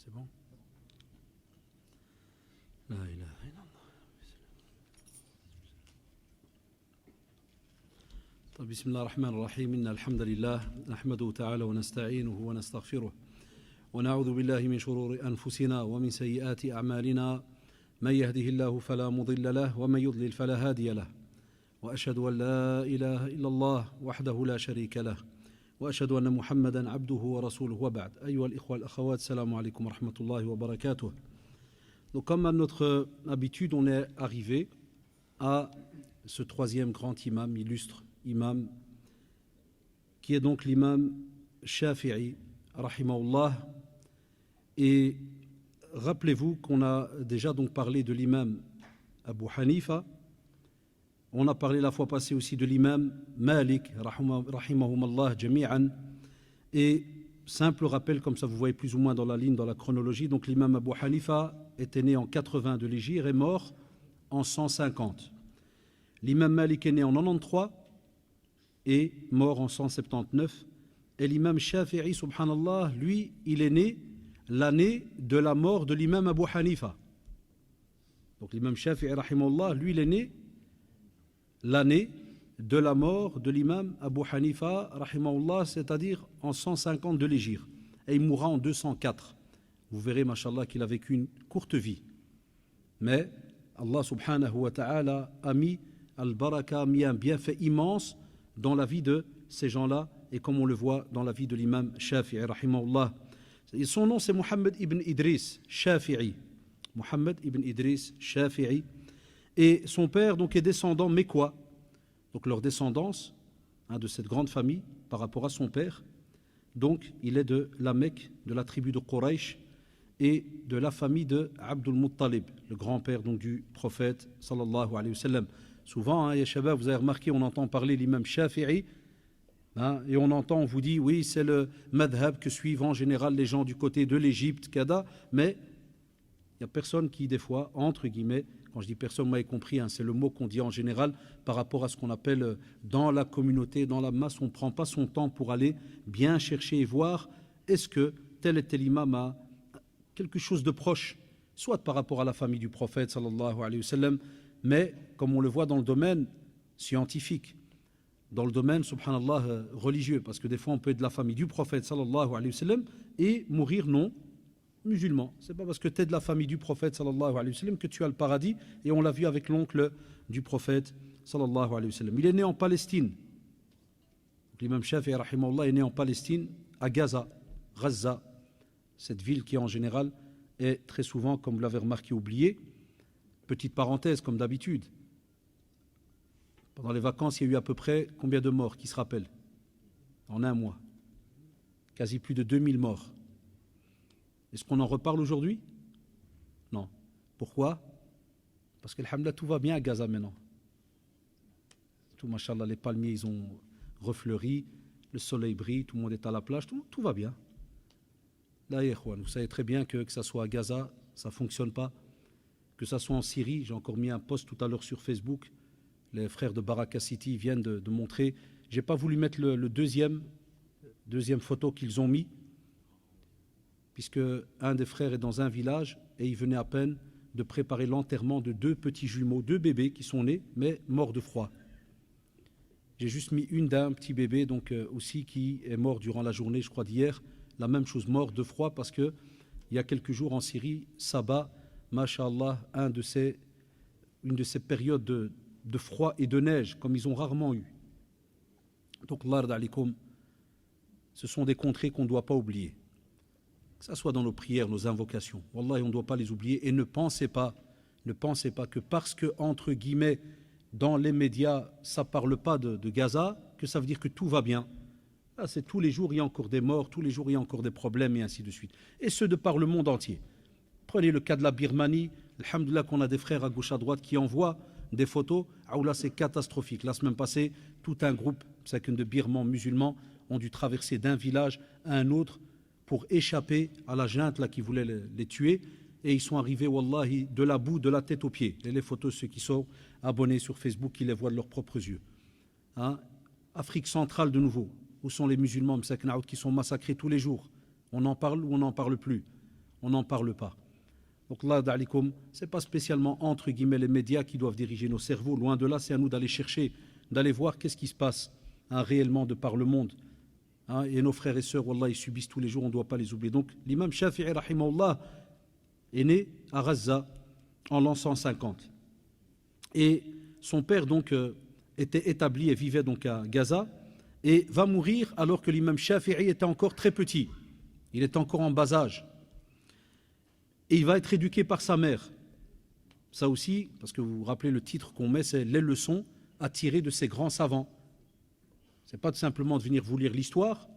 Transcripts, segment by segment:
C'est bon. La ilaha illallah. بسم الله الرحمن الرحيم إن الحمد لله نحمده تعالى ونستعينه ونستغفره ونعوذ بالله من شرور أنفسنا ومن سيئات أعمالنا من يهده الله فلا مضل له ومن يضلل فلا هادي له وأشهد أن لا إله إلا الله وحده لا شريك له وأشهد أن محمدا عبده ورسوله وبعد أيها الإخوة الأخوات السلام عليكم ورحمة الله وبركاته. Donc comme à notre habitude, on est arrivé à ce troisième grand imam, illustre imam, qui est donc l'imam Shafi'i, rahimahullah. Et rappelez-vous qu'on a déjà donc parlé de l'imam Abu Hanifa, on a parlé la fois passée aussi de l'imam Malik, rahimahumallah jami'an. Et simple rappel, comme ça vous voyez plus ou moins dans la ligne, dans la chronologie, donc l'imam Abu Hanifa était né en 80 de l'Hégire et mort en 150. L'imam Malik est né en 93 et mort en 179. Et l'imam Shafi'i, subhanallah, lui, il est né l'année de la mort de l'imam Abu Hanifa. Donc l'imam Shafi'i, rahimahullah, lui, il est né l'année de la mort de l'imam Abu Hanifa, rahimahullah, c'est-à-dire en 150 de l'Hégire. Et il mourra en 204. Vous verrez, mashallah, qu'il a vécu une courte vie. Mais Allah subhanahu wa ta'ala a mis al-baraka, mis un bienfait immense dans la vie de ces gens-là, et comme on le voit dans la vie de l'imam Shafi'i, rahimahullah. Son nom, c'est Muhammad ibn Idris Shafi'i. Muhammad ibn Idris Shafi'i. Et son père donc est descendant mécois. Donc leur descendance de cette grande famille par rapport à son père. Donc il est de la Mecque, de la tribu de Quraysh et de la famille de Abdul Muttalib, le grand-père donc du prophète sallallahu alayhi wa sallam. Souvent, ya shabab, vous avez remarqué, on entend parler l'imam Shafi'i et on entend, on vous dit, oui, c'est le madhab que suivent en général les gens du côté de l'Égypte, Kada, mais il n'y a personne qui, des fois, entre guillemets, quand je dis personne, vous m'avez compris, c'est le mot qu'on dit en général par rapport à ce qu'on appelle dans la communauté, dans la masse, on ne prend pas son temps pour aller bien chercher et voir est-ce que tel et tel imam a quelque chose de proche, soit par rapport à la famille du prophète, sallallahu alayhi wa sallam, mais comme on le voit dans le domaine scientifique, dans le domaine, subhanallah, religieux, parce que des fois on peut être de la famille du prophète, sallallahu alayhi wa sallam, et mourir non musulman. C'est pas parce que tu es de la famille du prophète sallallahu alayhi wa sallam que tu as le paradis, et on l'a vu avec l'oncle du prophète sallallahu alayhi wa sallam. Il est né en Palestine. L'imam Shafi'i rahimahullah est né en Palestine, à Gaza, cette ville qui en général est très souvent, comme vous l'avez remarqué, oubliée. Petite parenthèse, comme d'habitude. Pendant les vacances, il y a eu à peu près combien de morts, qui se rappellent? En un mois. Quasi plus de 2000 morts. Est-ce qu'on en reparle aujourd'hui? Non. Pourquoi? Parce que, alhamdoulilah, tout va bien à Gaza maintenant. Tout, machallah, les palmiers, ils ont refleuri, le soleil brille, tout le monde est à la plage, tout va bien. Là, vous savez très bien que ça soit à Gaza, ça ne fonctionne pas. Que ça soit en Syrie, j'ai encore mis un post tout à l'heure sur Facebook, les frères de Baraka City viennent de montrer. Je n'ai pas voulu mettre le deuxième photo qu'ils ont mis, puisque un des frères est dans un village et il venait à peine de préparer l'enterrement de deux petits jumeaux, deux bébés qui sont nés, mais morts de froid. J'ai juste mis une d'un petit bébé, donc aussi qui est mort durant la journée, je crois d'hier, la même chose, mort de froid, parce que il y a quelques jours en Syrie, Saba, masha'Allah, une de ces périodes de froid et de neige, comme ils ont rarement eu. Donc, l'ard alikum, ce sont des contrées qu'on ne doit pas oublier. Que ce soit dans nos prières, nos invocations. Wallahi, on ne doit pas les oublier. Et ne pensez pas que parce que, entre guillemets, dans les médias, ça ne parle pas de Gaza, que ça veut dire que tout va bien. Là, c'est tous les jours, il y a encore des morts, tous les jours, il y a encore des problèmes, et ainsi de suite. Et ce, de par le monde entier. Prenez le cas de la Birmanie. Alhamdoulilah qu'on a des frères à gauche, à droite qui envoient des photos. Ah, là, c'est catastrophique. La semaine passée, tout un groupe de Birmans musulmans ont dû traverser d'un village à un autre pour échapper à la junte là, qui voulait les tuer. Et ils sont arrivés, wallahi, de la boue, de la tête aux pieds. Et les photos, ceux qui sont abonnés sur Facebook, qui les voient de leurs propres yeux. Afrique centrale de nouveau. Où sont les musulmans qui sont massacrés tous les jours? On en parle ou on n'en parle plus? on n'en parle pas. Donc là, ce n'est pas spécialement entre guillemets les médias qui doivent diriger nos cerveaux, loin de là, c'est à nous d'aller chercher, d'aller voir qu'est-ce qui se passe réellement de par le monde. Et nos frères et sœurs, wallah, ils subissent tous les jours, on ne doit pas les oublier. Donc l'imam Shafi'i, rahimahullah, est né à Gaza en l'an 150. Et son père donc était établi et vivait donc à Gaza et va mourir alors que l'imam Shafi'i était encore très petit. Il est encore en bas âge. Et il va être éduqué par sa mère. Ça aussi, parce que vous vous rappelez le titre qu'on met, c'est les leçons à tirer de ces grands savants. Ce n'est pas simplement de venir vous lire l'histoire,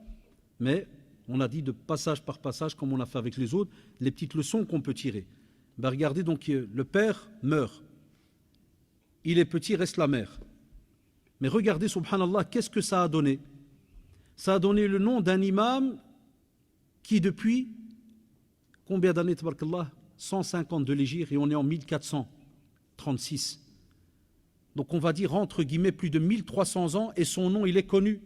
mais on a dit de passage par passage, comme on a fait avec les autres, les petites leçons qu'on peut tirer. Ben regardez, donc le père meurt. Il est petit, reste la mère. Mais regardez, subhanallah, qu'est-ce que ça a donné? Ça a donné le nom d'un imam qui depuis combien d'années, tabarakallah? 150 de l'hégire et on est en 1436. Donc on va dire entre guillemets plus de 1300 ans et son nom il est connu.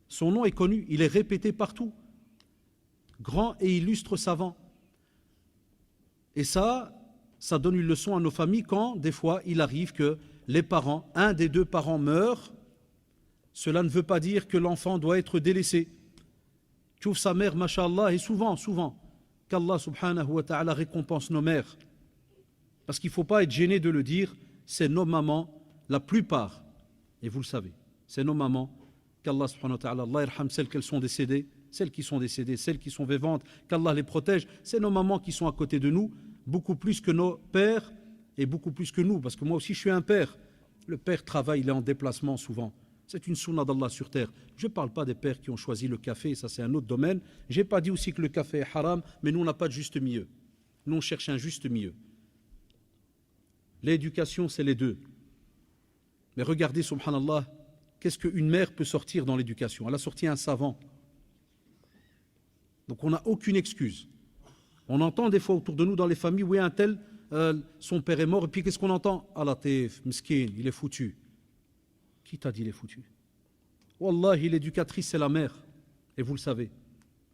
Son nom est connu, il est répété partout. Grand et illustre savant. Et ça donne une leçon à nos familles quand des fois il arrive que les parents, un des deux parents meurt. Cela ne veut pas dire que l'enfant doit être délaissé. Tu ouvres sa mère, masha'Allah, et souvent, qu'Allah subhanahu wa ta'ala récompense nos mères. Parce qu'il ne faut pas être gêné de le dire, c'est nos mamans, la plupart, et vous le savez, c'est nos mamans, qu'Allah subhanahu wa ta'ala, Allah irham celles qui sont décédées, celles qui sont vivantes, qu'Allah les protège, c'est nos mamans qui sont à côté de nous, beaucoup plus que nos pères et beaucoup plus que nous, parce que moi aussi je suis un père. Le père travaille, il est en déplacement souvent. C'est une sunna d'Allah sur terre. Je ne parle pas des pères qui ont choisi le café, ça c'est un autre domaine. Je n'ai pas dit aussi que le café est haram, mais nous on n'a pas de juste milieu. Nous on cherche un juste milieu. L'éducation c'est les deux. Mais regardez, subhanallah, qu'est-ce qu'une mère peut sortir dans l'éducation? Elle a sorti un savant. Donc on n'a aucune excuse. On entend des fois autour de nous dans les familles, oui un tel, son père est mort, et puis qu'est-ce qu'on entend? Ah la teuf, miskin, il est foutu. Qui t'a dit il est foutu? Wallahi, l'éducatrice, c'est la mère. Et vous le savez.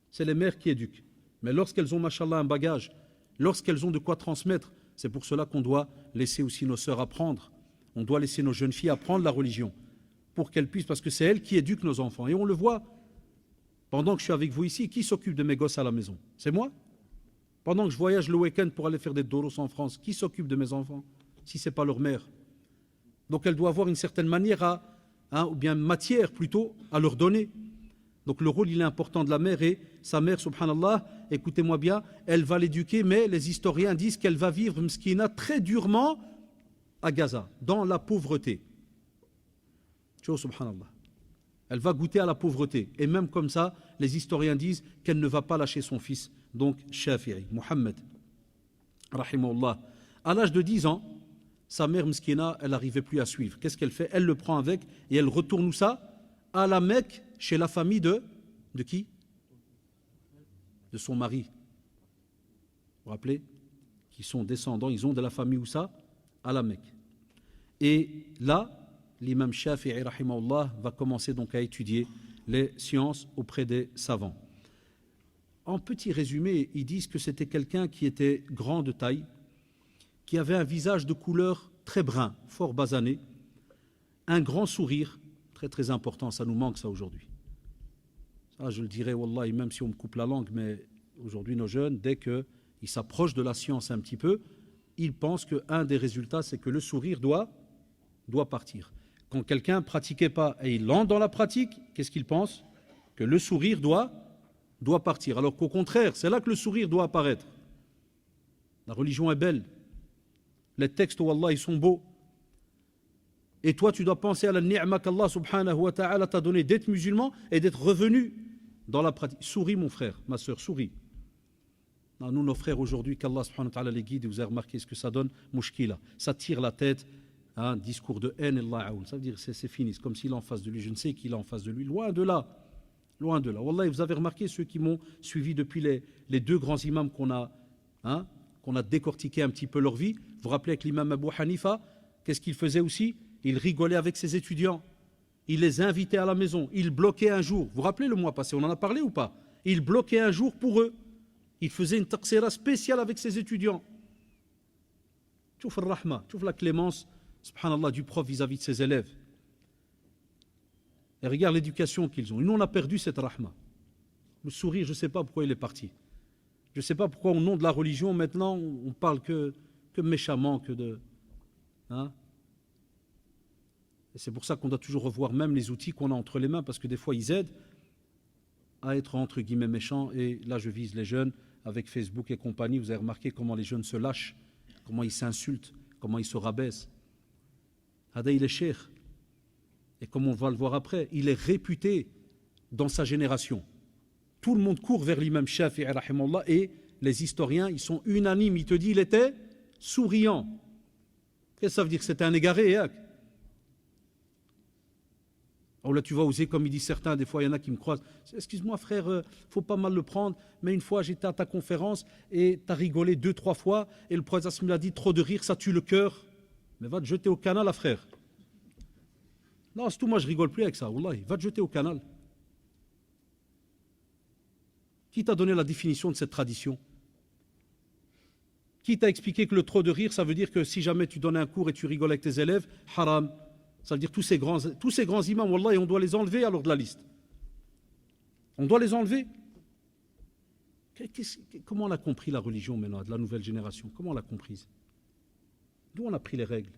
C'est les mères qui éduquent. Mais lorsqu'elles ont, machallah, un bagage, lorsqu'elles ont de quoi transmettre, c'est pour cela qu'on doit laisser aussi nos sœurs apprendre. On doit laisser nos jeunes filles apprendre la religion. Pour qu'elles puissent, parce que c'est elles qui éduquent nos enfants. Et on le voit. Pendant que je suis avec vous ici, qui s'occupe de mes gosses à la maison? C'est moi. Pendant que je voyage le week-end pour aller faire des doros en France, qui s'occupe de mes enfants? Si ce n'est pas leur mère. Donc elle doit avoir une certaine manière ou bien matière plutôt, à leur donner. Donc le rôle il est important de la mère et sa mère, subhanallah, écoutez-moi bien, elle va l'éduquer, mais les historiens disent qu'elle va vivre mskina très durement à Gaza, dans la pauvreté. Tu vois, subhanallah. Elle va goûter à la pauvreté. Et même comme ça, les historiens disent qu'elle ne va pas lâcher son fils, donc Shafi'i, Mohammed, rahimahullah. À l'âge de 10 ans, sa mère mskina, elle n'arrivait plus à suivre. Qu'est-ce qu'elle fait? Elle le prend avec et elle retourne où ça? À la Mecque, chez la famille de qui? De son mari. Vous vous rappelez? Qui sont descendants, ils ont de la famille où ça? À la Mecque. Et là, l'imam Shafi'i, rahimahullah, va commencer donc à étudier les sciences auprès des savants. En petit résumé, ils disent que c'était quelqu'un qui était grand de taille, qui avait un visage de couleur très brun, fort basané, un grand sourire, très très important, ça nous manque ça aujourd'hui. Ça je le dirais, wallahi, même si on me coupe la langue, mais aujourd'hui nos jeunes, dès qu'ils s'approchent de la science un petit peu, ils pensent qu'un des résultats, c'est que le sourire doit partir. Quand quelqu'un ne pratiquait pas et il entre dans la pratique, qu'est-ce qu'il pense? Que le sourire doit partir. Alors qu'au contraire, c'est là que le sourire doit apparaître. La religion est belle. Les textes, wallah, ils sont beaux. Et toi, tu dois penser à la ni'ma qu'Allah subhanahu wa ta'ala t'a donné d'être musulman et d'être revenu dans la pratique. Souris, mon frère, ma soeur, souris. Non, nous, nos frères aujourd'hui, qu'Allah subhanahu wa ta'ala les guide, et vous avez remarqué ce que ça donne, mouchkila. Ça tire la tête, un discours de haine, ça veut dire c'est fini, c'est comme s'il est en face de lui, je ne sais qui est en face de lui, loin de là. Loin de là. Wallah, vous avez remarqué ceux qui m'ont suivi depuis les deux grands imams qu'on a décortiqué un petit peu leur vie. Vous vous rappelez avec l'imam Abu Hanifa, qu'est-ce qu'il faisait aussi? Il rigolait avec ses étudiants. Il les invitait à la maison. Il bloquait un jour. Vous vous rappelez le mois passé, on en a parlé ou pas? Il bloquait un jour pour eux. Il faisait une taqsira spéciale avec ses étudiants. Touf al-rahma, touf la clémence, subhanallah, du prof vis-à-vis de ses élèves. Et regarde l'éducation qu'ils ont. Et nous, on a perdu cette rahma. Le sourire, je ne sais pas pourquoi il est parti. Je ne sais pas pourquoi, au nom de la religion, maintenant, on parle que méchamment, que de... Hein? Et c'est pour ça qu'on doit toujours revoir même les outils qu'on a entre les mains, parce que des fois, ils aident à être, entre guillemets, méchants. Et là, je vise les jeunes, avec Facebook et compagnie. Vous avez remarqué comment les jeunes se lâchent, comment ils s'insultent, comment ils se rabaissent. Hada, il est cher. Et comme on va le voir après, il est réputé dans sa génération. Tout le monde court vers l'imam Shafi'i rahimallah, et les historiens, ils sont unanimes. Ils te disent, il était souriant. Qu'est-ce que ça veut dire? Que c'était un égaré, hein? Oh là, tu vas oser, comme ils disent certains, des fois, il y en a qui me croisent. Excuse-moi, frère, faut pas mal le prendre, mais une fois, j'étais à ta conférence et tu as rigolé 2-3 fois, et le prophète me l'a dit, trop de rire, ça tue le cœur. Mais va te jeter au canal, là, frère. Non, c'est tout, moi, je rigole plus avec ça, wallahi. Va te jeter au canal. Qui t'a donné la définition de cette tradition? Qui t'a expliqué que le trop de rire, ça veut dire que si jamais tu donnes un cours et tu rigoles avec tes élèves, haram. Ça veut dire tous ces grands imams, wallah, et on doit les enlever alors de la liste. On doit les enlever. Comment on a compris la religion maintenant, de la nouvelle génération? Comment on l'a comprise? D'où on a pris les règles?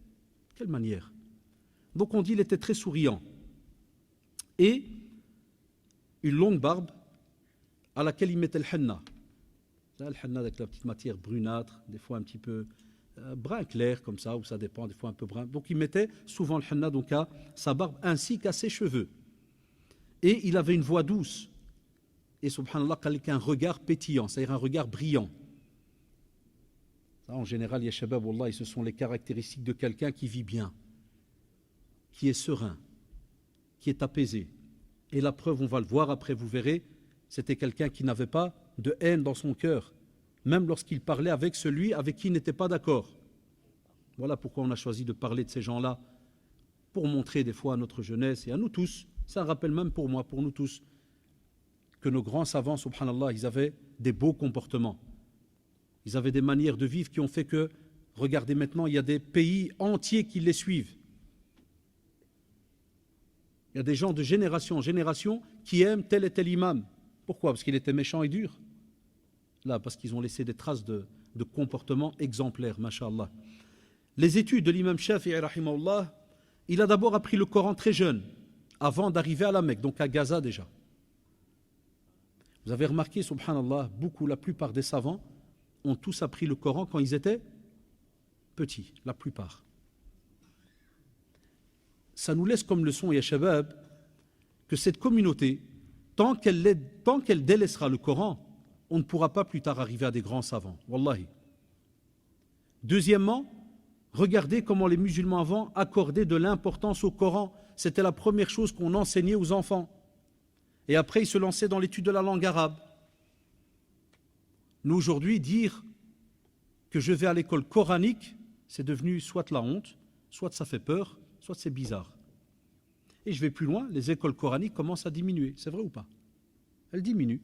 Quelle manière? Donc on dit qu'il était très souriant. Et une longue barbe à laquelle il mettait le henna. Le henna avec la petite matière brunâtre, des fois un petit peu brun clair comme ça, ou ça dépend, des fois un peu brun. Donc il mettait souvent le henna donc à sa barbe ainsi qu'à ses cheveux. Et il avait une voix douce. Et subhanallah, avec un regard pétillant, c'est-à-dire un regard brillant. Ça, en général, ya shabab, wallah, ce sont les caractéristiques de quelqu'un qui vit bien, qui est serein, qui est apaisé. Et la preuve, on va le voir après, vous verrez, c'était quelqu'un qui n'avait pas de haine dans son cœur, même lorsqu'il parlait avec celui avec qui il n'était pas d'accord. Voilà pourquoi on a choisi de parler de ces gens-là, pour montrer des fois à notre jeunesse et à nous tous, c'est un rappel même pour moi, pour nous tous, que nos grands savants, subhanallah, ils avaient des beaux comportements. Ils avaient des manières de vivre qui ont fait que, regardez maintenant, il y a des pays entiers qui les suivent. Il y a des gens de génération en génération qui aiment tel et tel imam. Pourquoi? Parce qu'il était méchant et dur? Là, parce qu'ils ont laissé des traces de comportement exemplaires, masha'Allah. Les études de l'imam Shafi'i, rahimahullah, il a d'abord appris le Coran très jeune, avant d'arriver à la Mecque, donc à Gaza déjà. Vous avez remarqué, subhanallah, la plupart des savants ont tous appris le Coran quand ils étaient petits, la plupart. Ça nous laisse comme leçon, ya shabab, que cette communauté, tant qu'elle délaissera le Coran, on ne pourra pas plus tard arriver à des grands savants, wallahi. Deuxièmement, regardez comment les musulmans avant accordaient de l'importance au Coran. C'était la première chose qu'on enseignait aux enfants. Et après, ils se lançaient dans l'étude de la langue arabe. Nous, aujourd'hui, dire que je vais à l'école coranique, c'est devenu soit la honte, soit ça fait peur, soit c'est bizarre. Et je vais plus loin, les écoles coraniques commencent à diminuer. C'est vrai ou pas? Elles diminuent.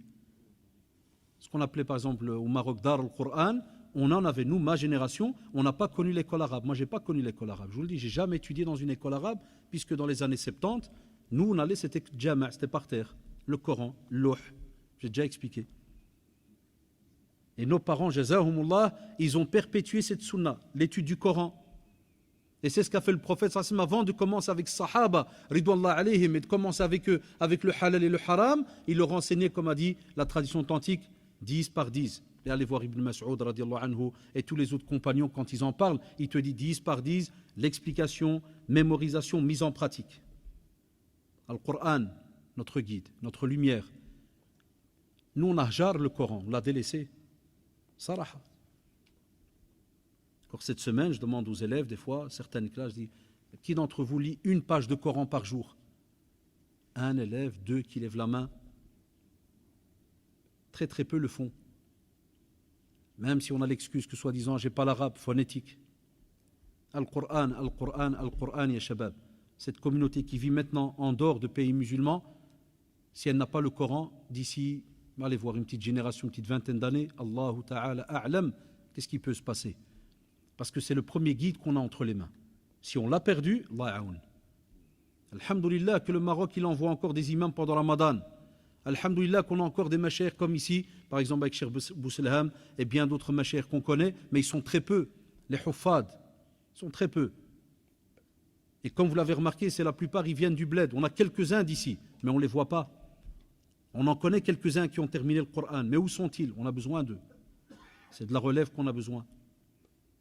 Ce qu'on appelait par exemple au Maroc Dar al-Qur'an, on en avait, nous, ma génération, on n'a pas connu l'école arabe. Moi, je n'ai pas connu l'école arabe. Je vous le dis, je n'ai jamais étudié dans une école arabe, puisque dans les années 70, nous, on allait, c'était Jama', c'était par terre. Le Coran, l'Ouh, j'ai déjà expliqué. Et nos parents, jazahumullah, ils ont perpétué cette sunna, l'étude du Coran. Et c'est ce qu'a fait le prophète sallam avant de commencer avec Sahaba, ridwallah alayhim, et de commencer avec eux, avec le halal et le haram. Il leur enseignait, comme a dit la tradition authentique, 10 par 10. Et allez voir Ibn Mas'ud radiallahu anhu et tous les autres compagnons, quand ils en parlent, ils te disent 10 par 10, l'explication, mémorisation, mise en pratique. Al-Qur'an, notre guide, notre lumière. Nous, on a jarre le Coran, on l'a délaissé. Saraha. Encore cette semaine, je demande aux élèves, des fois, certaines classes, je dis, qui d'entre vous lit une page de Coran par jour? Un élève, deux qui lèvent la main. Très très peu le font. Même si on a l'excuse que soi-disant, j'ai pas l'arabe phonétique. Al-Qur'an, Al-Qur'an, Al-Qur'an, ya shabab. Cette communauté qui vit maintenant en dehors de pays musulmans, si elle n'a pas le Coran, d'ici Allez voir une petite génération, une petite vingtaine d'années, Allahu Ta'ala a'lam, qu'est-ce qui peut se passer? Parce que c'est le premier guide qu'on a entre les mains. Si on l'a perdu, Allah a'oun. Alhamdulillah que le Maroc il envoie encore des imams pendant Ramadan. Alhamdulillah qu'on a encore des machères comme ici, par exemple avec Cheikh Bousselham et bien d'autres machères qu'on connaît, mais ils sont très peu. Les huffad sont très peu. Et comme vous l'avez remarqué, c'est la plupart, ils viennent du bled. On a quelques-uns d'ici, mais on ne les voit pas. On en connaît quelques-uns qui ont terminé le Coran, mais où sont-ils? On a besoin d'eux. C'est de la relève qu'on a besoin.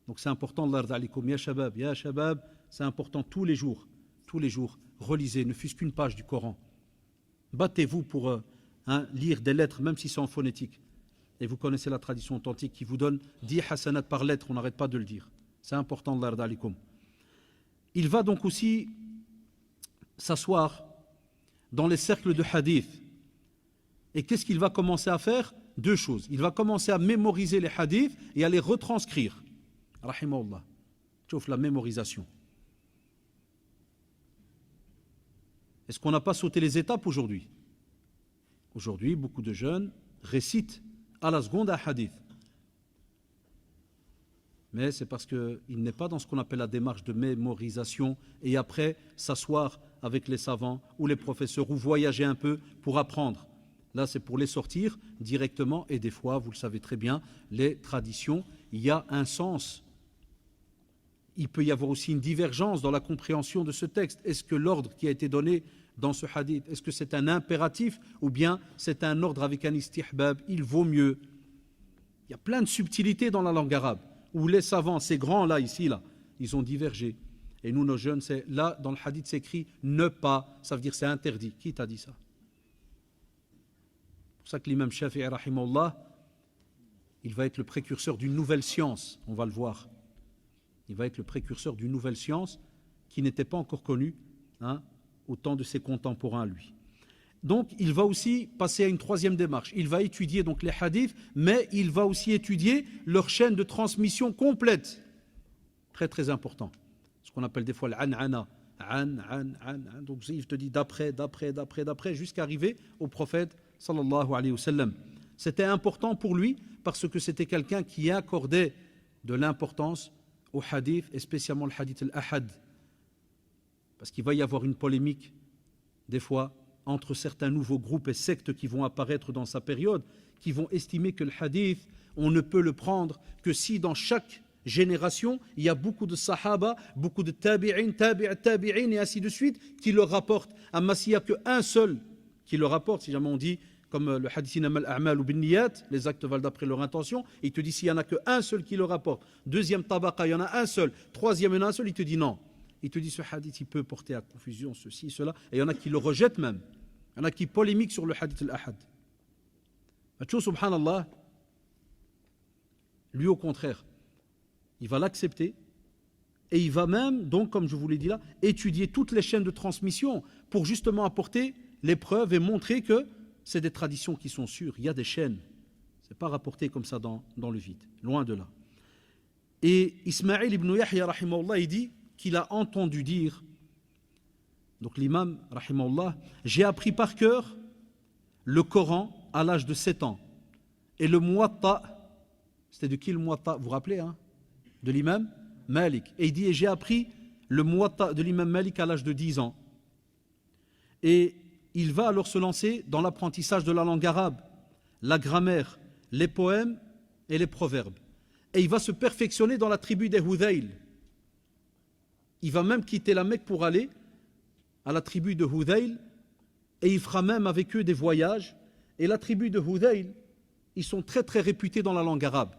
Donc c'est important, Allah alaikum, ya shabab, c'est important tous les jours, relisez, ne fût-ce qu'une page du Coran. Battez-vous pour lire des lettres, même si c'est en phonétique. Et vous connaissez la tradition authentique qui vous donne 10 hasanat par lettre, on n'arrête pas de le dire. C'est important, Allah alaikum. Il va donc aussi s'asseoir dans les cercles de hadith. Et qu'est-ce qu'il va commencer à faire? Deux choses. Il va commencer à mémoriser les hadiths et à les retranscrire. Rahimahullah. Sauf la mémorisation. Est-ce qu'on n'a pas sauté les étapes aujourd'hui? Aujourd'hui, beaucoup de jeunes récitent à la seconde un hadith. Mais c'est parce qu'il n'est pas dans ce qu'on appelle la démarche de mémorisation et après s'asseoir avec les savants ou les professeurs ou voyager un peu pour apprendre. Là, c'est pour les sortir directement et des fois, vous le savez très bien, les traditions, il y a un sens. Il peut y avoir aussi une divergence dans la compréhension de ce texte. Est-ce que l'ordre qui a été donné dans ce hadith, est-ce que c'est un impératif ou bien c'est un ordre avec un istihbab? Il vaut mieux. Il y a plein de subtilités dans la langue arabe où les savants, ces grands-là, ici, là, ils ont divergé. Et nous, nos jeunes, c'est là, dans le hadith, c'est écrit ne pas, ça veut dire c'est interdit. Qui t'a dit ça? C'est pour ça que l'imam Shafi'i, rahimahullah, il va être le précurseur d'une nouvelle science, on va le voir. Il va être le précurseur d'une nouvelle science qui n'était pas encore connue au temps de ses contemporains à lui. Donc, il va aussi passer à une troisième démarche. Il va étudier donc les hadiths, mais il va aussi étudier leur chaîne de transmission complète. Très, très important. Ce qu'on appelle des fois l'an'ana. Donc, il te dit d'après, jusqu'à arriver au prophète, sallallahu alayhi wa sallam. C'était important pour lui parce que c'était quelqu'un qui accordait de l'importance au hadith, et spécialement le hadith al-ahad. Parce qu'il va y avoir une polémique, des fois, entre certains nouveaux groupes et sectes qui vont apparaître dans sa période, qui vont estimer que le hadith, on ne peut le prendre que si dans chaque génération, il y a beaucoup de sahaba, beaucoup de tabi'in, et ainsi de suite, qui le rapportent. Amma s'il n'y a qu'un seul qui le rapporte, si jamais on dit, comme le hadith inamal a'mal ou bin niyat, les actes valent d'après leur intention, il te dit s'il n'y en a qu'un seul qui le rapporte, deuxième tabaqa, il y en a un seul, troisième, il y en a un seul, il te dit non. Il te dit ce hadith, il peut porter à confusion, ceci, cela, et il y en a qui le rejettent même. Il y en a qui polémiquent sur le hadith al-ahad. Subhanallah, lui au contraire, il va l'accepter et il va même, donc comme je vous l'ai dit là, étudier toutes les chaînes de transmission pour justement apporter les preuves et montrer que c'est des traditions qui sont sûres. Il y a des chaînes. Ce n'est pas rapporté comme ça dans le vide. Loin de là. Et Ismaïl ibn Yahya, rahimahullah, il dit qu'il a entendu dire, donc l'imam, rahimahullah, j'ai appris par cœur le Coran à l'âge de 7 ans. Et le Muwatta, c'était de qui le Muwatta? Vous vous rappelez, de l'imam Malik. Et il dit, et j'ai appris le Muwatta de l'imam Malik à l'âge de 10 ans. Et il va alors se lancer dans l'apprentissage de la langue arabe, la grammaire, les poèmes et les proverbes. Et il va se perfectionner dans la tribu des Hudayl. Il va même quitter la Mecque pour aller à la tribu de Hudayl et il fera même avec eux des voyages. Et la tribu de Hudayl, ils sont très très réputés dans la langue arabe,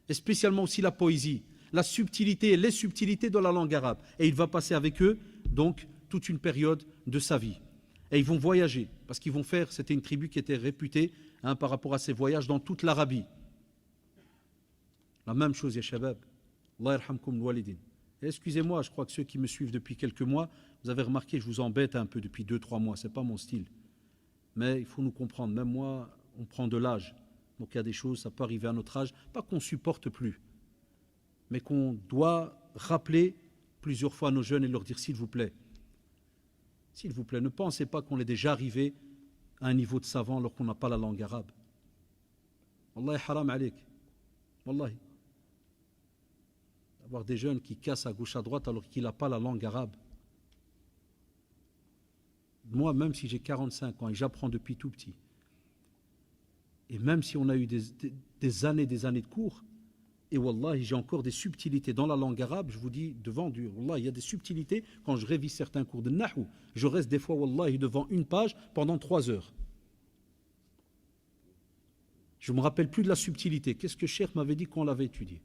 et spécialement aussi la poésie, la subtilité et les subtilités de la langue arabe. Et il va passer avec eux donc toute une période de sa vie. Et ils vont voyager, parce qu'ils vont faire, c'était une tribu qui était réputée par rapport à ses voyages dans toute l'Arabie. La même chose, ya shabab. Allah yarhamkum walidin. Excusez-moi, je crois que ceux qui me suivent depuis quelques mois, vous avez remarqué, je vous embête un peu depuis 2-3 mois, ce n'est pas mon style. Mais il faut nous comprendre, même moi, on prend de l'âge. Donc il y a des choses, ça peut arriver à notre âge, pas qu'on ne supporte plus, mais qu'on doit rappeler plusieurs fois à nos jeunes et leur dire s'il vous plaît, ne pensez pas qu'on est déjà arrivé à un niveau de savant alors qu'on n'a pas la langue arabe. Wallahi haram alik. Wallahi. Avoir des jeunes qui cassent à gauche à droite alors qu'il n'a pas la langue arabe. Moi, même si j'ai 45 ans et j'apprends depuis tout petit, et même si on a eu des années de cours, et wallahi, j'ai encore des subtilités dans la langue arabe, je vous dis devant Dieu, wallahi, il y a des subtilités, quand je révise certains cours de Nahou, je reste des fois, wallahi, devant une page pendant 3 heures. Je ne me rappelle plus de la subtilité. Qu'est-ce que Cheikh m'avait dit quand on l'avait étudié?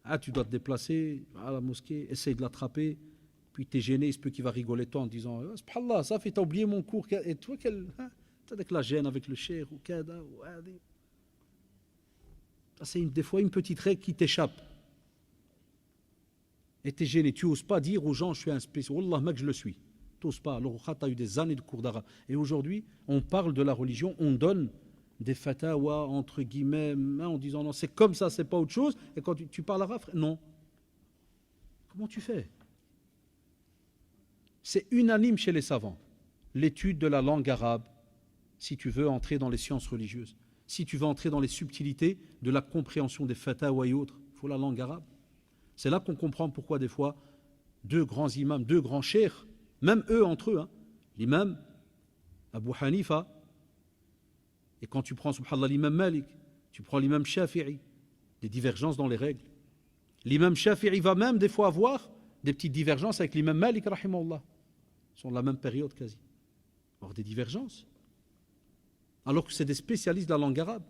Ah, tu dois te déplacer à la mosquée, essaye de l'attraper, puis tu es gêné, il se peut qu'il va rigoler toi en disant « Subhanallah, ça fait, t'as oublié mon cours. » Et toi, tu as avec la gêne avec le cheikh ou kada, ou adi. C'est des fois une petite règle qui t'échappe. Et tu es gêné, tu n'oses pas dire aux gens « Je suis un spécial. » Wallah, mec, je le suis. Tu n'oses pas. Alors, tu as eu des années de cours d'arabe. Et aujourd'hui, on parle de la religion, on donne des fatawas, entre guillemets, en disant non, c'est comme ça, c'est pas autre chose. Et quand tu parles arabe, non. Comment tu fais? C'est unanime chez les savants. L'étude de la langue arabe, si tu veux entrer dans les sciences religieuses, si tu veux entrer dans les subtilités de la compréhension des fatawas et autres, il faut la langue arabe. C'est là qu'on comprend pourquoi des fois, 2 grands imams, 2 grands cheikhs, même eux entre eux, l'imam Abu Hanifa, et quand tu prends, subhanallah, l'imam Malik, tu prends l'imam Shafi'i, des divergences dans les règles. L'imam Shafi'i va même des fois avoir des petites divergences avec l'imam Malik, rahimahullah. Ils sont de la même période quasi. Alors des divergences. Alors que c'est des spécialistes de la langue arabe.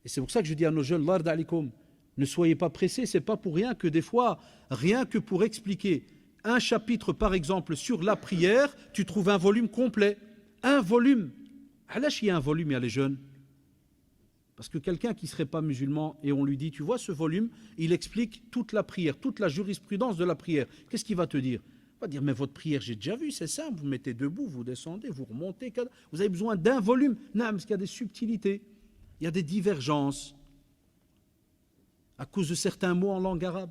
Et c'est pour ça que je dis à nos jeunes, l'ard alikum, ne soyez pas pressés, c'est pas pour rien que des fois, rien que pour expliquer un chapitre par exemple sur la prière, tu trouves un volume complet. Un volume. Il y a un volume, il y a les jeunes. Parce que quelqu'un qui ne serait pas musulman et on lui dit, tu vois ce volume, il explique toute la prière, toute la jurisprudence de la prière. Qu'est-ce qu'il va te dire? Il va dire, mais votre prière, j'ai déjà vu, c'est simple, vous mettez debout, vous descendez, vous remontez. Vous avez besoin d'un volume. Non, parce qu'il y a des subtilités, il y a des divergences à cause de certains mots en langue arabe.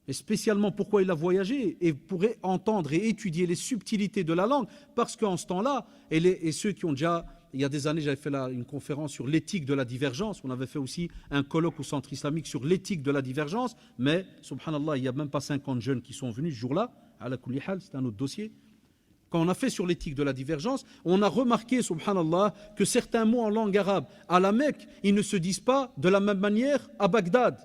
Et spécialement pourquoi il a voyagé et pourrait entendre et étudier les subtilités de la langue, parce qu'en ce temps-là, et ceux qui ont déjà, il y a des années, j'avais fait une conférence sur l'éthique de la divergence, on avait fait aussi un colloque au centre islamique sur l'éthique de la divergence, mais, subhanallah, il n'y a même pas 50 jeunes qui sont venus ce jour-là, à la kulli hal, c'est un autre dossier. Quand on a fait sur l'éthique de la divergence, on a remarqué, subhanallah, que certains mots en langue arabe, à la Mecque, ils ne se disent pas de la même manière à Bagdad,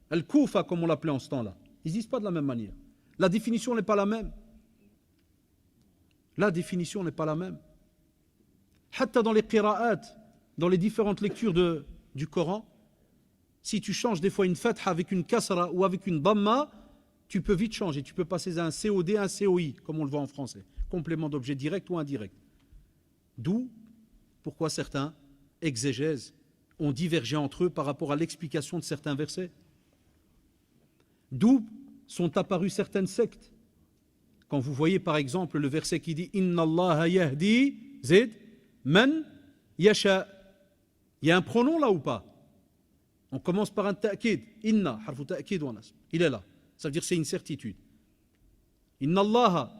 Al-Koufa, comme on l'appelait en ce temps-là. Ils ne disent pas de la même manière. La définition n'est pas la même. La définition n'est pas la même. Hatta dans les qira'at, dans les différentes lectures du Coran, si tu changes des fois une fatha avec une kasra ou avec une damma, tu peux vite changer. Tu peux passer à un COD, un COI, comme on le voit en français. Complément d'objet direct ou indirect. D'où pourquoi certains exégèses ont divergé entre eux par rapport à l'explication de certains versets. D'où sont apparues certaines sectes. Quand vous voyez par exemple le verset qui dit Inna Allah yahdi zid man yasha. Il y a un pronom là ou pas? On commence par un ta'kid. Inna, harfu ta'kid wa nasb. Il est là. Ça veut dire que c'est une certitude. Inna Allah.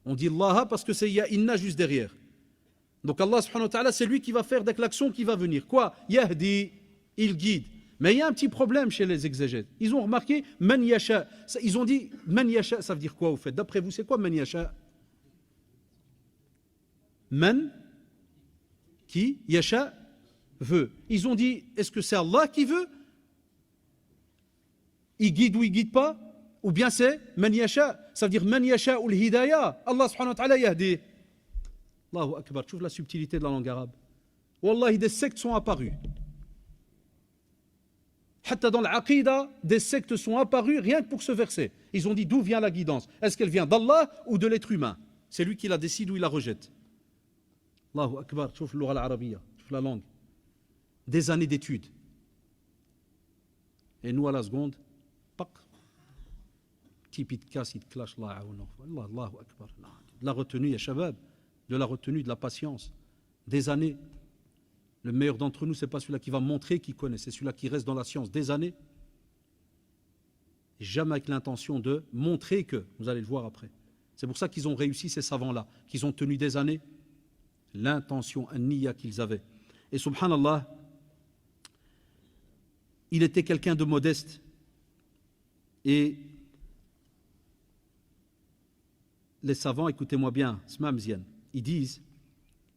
On dit Allah parce que il y a inna juste derrière. Donc Allah subhanahu wa ta'ala, c'est lui qui va faire l'action qui va venir. Quoi? Yahdi, il guide. Mais il y a un petit problème chez les exégètes. Ils ont remarqué man yasha. Ils ont dit man yasha, ça veut dire quoi au fait? D'après vous, c'est quoi man yasha? Man qui yasha veut. Ils ont dit est-ce que c'est Allah qui veut? Il guide ou il guide pas? Ou bien c'est man yasha, ça veut dire man yasha ou l'hidayah. Allah subhanahu wa ta'ala yahdi. Allahu akbar, tu vois la subtilité de la langue arabe. Wallahi, des sectes sont apparues. Hatta dans l'aqida, des sectes sont apparues rien que pour ce verset. Ils ont dit d'où vient la guidance? Est-ce qu'elle vient d'Allah ou de l'être humain? C'est lui qui la décide ou il la rejette. Allahu akbar, tu vois l'arabia, tu vois la langue. Des années d'études. Et nous à la seconde, pac, petit pit de casse, il te clash, Allahu akbar. De la retenue, ya shabab, de la retenue, de la patience. Des années. Le meilleur d'entre nous, ce n'est pas celui-là qui va montrer qu'il connaît, c'est celui-là qui reste dans la science des années. Jamais avec l'intention de montrer que, vous allez le voir après. C'est pour ça qu'ils ont réussi, ces savants-là, qu'ils ont tenu des années. l'intention, an-niyya qu'ils avaient. Et subhanallah, il était quelqu'un de modeste. Et les savants, écoutez-moi bien, ils disent,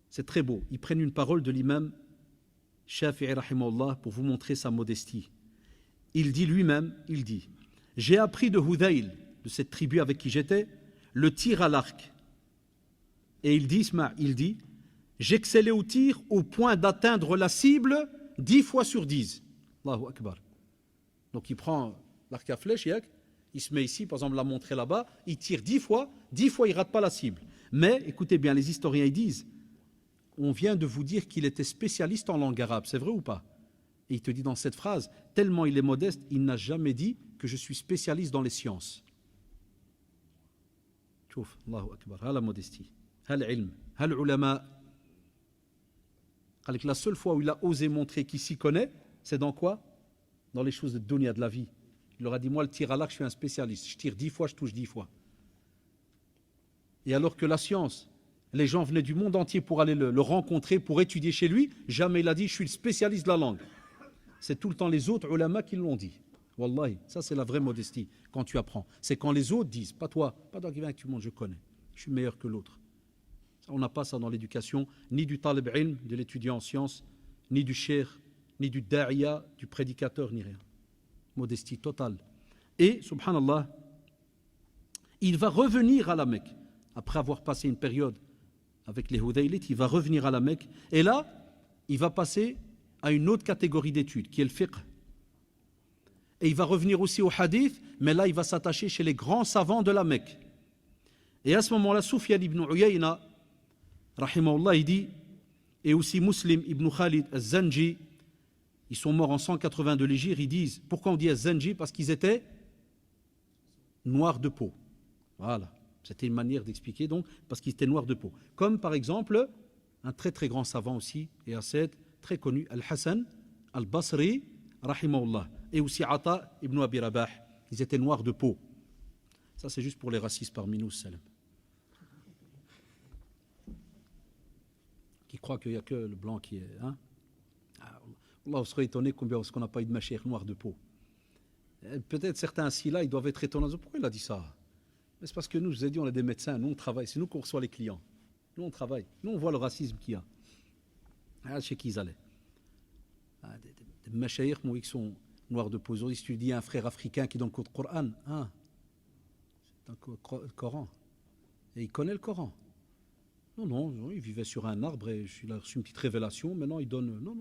c'est très beau, ils prennent une parole de l'imam Shafi'i rahimahullah pour vous montrer sa modestie. Il dit lui-même, j'ai appris de Hudayl, de cette tribu avec qui j'étais, le tir à l'arc. Et il dit, j'excellais au tir au point d'atteindre la cible 10 fois sur 10. Allahu Akbar. Donc il prend l'arc à flèche, il se met ici, par exemple, l'a montré là-bas, il tire 10 fois, il ne rate pas la cible. Mais, écoutez bien, les historiens ils disent, on vient de vous dire qu'il était spécialiste en langue arabe, c'est vrai ou pas? Et il te dit dans cette phrase, tellement il est modeste, il n'a jamais dit que je suis spécialiste dans les sciences. Chouf, Allahu Akbar, la modestie, ilm, ulama. La seule fois où il a osé montrer qu'il s'y connaît, c'est dans quoi? Dans les choses de dunya, de la vie. Il leur a dit, moi le tir à l'arc, je suis un spécialiste, je tire 10 fois, je touche 10 fois. Et alors que la science, les gens venaient du monde entier pour aller le rencontrer, pour étudier chez lui, jamais il a dit, je suis le spécialiste de la langue. C'est tout le temps les autres ulama qui l'ont dit. Wallahi, ça c'est la vraie modestie quand tu apprends. C'est quand les autres disent, pas toi qui viens avec tout le monde, je connais, je suis meilleur que l'autre. On n'a pas ça dans l'éducation, ni du talib ilm, de l'étudiant en sciences, ni du sheikh, ni du da'iya, du prédicateur, ni rien. Modestie totale. Et, subhanallah, il va revenir à la Mecque, après avoir passé une période avec les Hudaylites, il va revenir à la Mecque, et là, il va passer à une autre catégorie d'études, qui est le fiqh. Et il va revenir aussi au hadith, mais là, il va s'attacher chez les grands savants de la Mecque. Et à ce moment-là, Sufyan ibn Uyayna, rahimahullah, il dit, et aussi Muslim ibn Khalid al-Zanji, ils sont morts en 180 de l'Hégire, ils disent, pourquoi on dit al-Zanji? Parce qu'ils étaient noirs de peau. Voilà, c'était une manière d'expliquer, donc, parce qu'ils étaient noirs de peau. Comme par exemple, un très très grand savant aussi, et ascète, très connu, Al-Hassan al-Basri, rahimahullah, et aussi Ata ibn Abi Rabah, ils étaient noirs de peau. Ça c'est juste pour les racistes parmi nous, salam. Qui croient qu'il n'y a que le blanc qui est... Hein? Allah, vous serez étonné combien est-ce qu'on n'a pas eu de machère noire de peau. Peut-être certains assis là, ils doivent être étonnés. Pourquoi il a dit ça? Mais c'est parce que nous, je vous ai dit, on est des médecins, nous on travaille, c'est nous qu'on reçoit les clients. Nous on travaille, nous on voit le racisme qu'il y a. Chez qui ils allaient. Des machayers qui sont noirs de peau. Aujourd'hui, si tu dis à un frère africain qui est dans le Coran, c'est le Coran. Et il connaît le Coran. Non, il vivait sur un arbre et il a reçu une petite révélation. Maintenant, il donne. Non.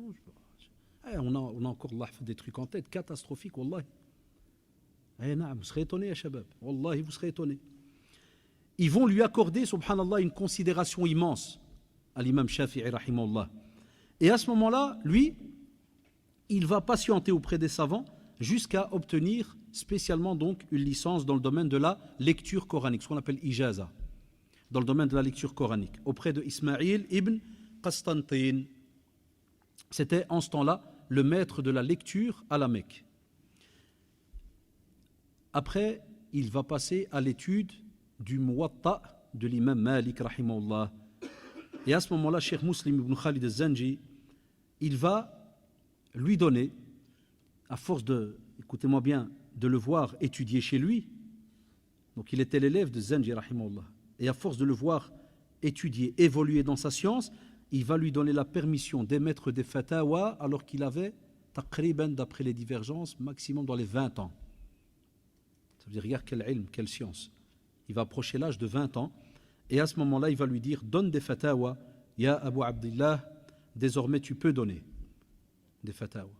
On a encore des trucs en tête catastrophiques, wallahi. Vous serez étonnés, Shabab. Wallahi, vous serez étonnés. Ils vont lui accorder, subhanallah, une considération immense à l'imam Shafi'i, rahimahullah. Et à ce moment-là, lui, il va patienter auprès des savants jusqu'à obtenir spécialement donc une licence dans le domaine de la lecture coranique, ce qu'on appelle ijaza, dans le domaine de la lecture coranique, auprès de Ismaïl ibn Qastantin. C'était en ce temps-là le maître de la lecture à la Mecque. Après, il va passer à l'étude du Muwatta de l'imam Malik, rahimahullah. Et à ce moment-là, Cheikh Muslim ibn Khalid al-Zanji, il va lui donner, à force de, écoutez-moi bien, de le voir étudier chez lui. Donc il était l'élève de Zanji, rahimahullah. Et à force de le voir étudier, évoluer dans sa science, il va lui donner la permission d'émettre des fatawa alors qu'il avait, taqriban, d'après les divergences, maximum dans les 20 ans. Ça veut dire, regarde quel ilm, quelle science. Il va approcher l'âge de 20 ans, et à ce moment-là, il va lui dire, donne des fatawa, ya Abu Abdillah, désormais tu peux donner des fatawa.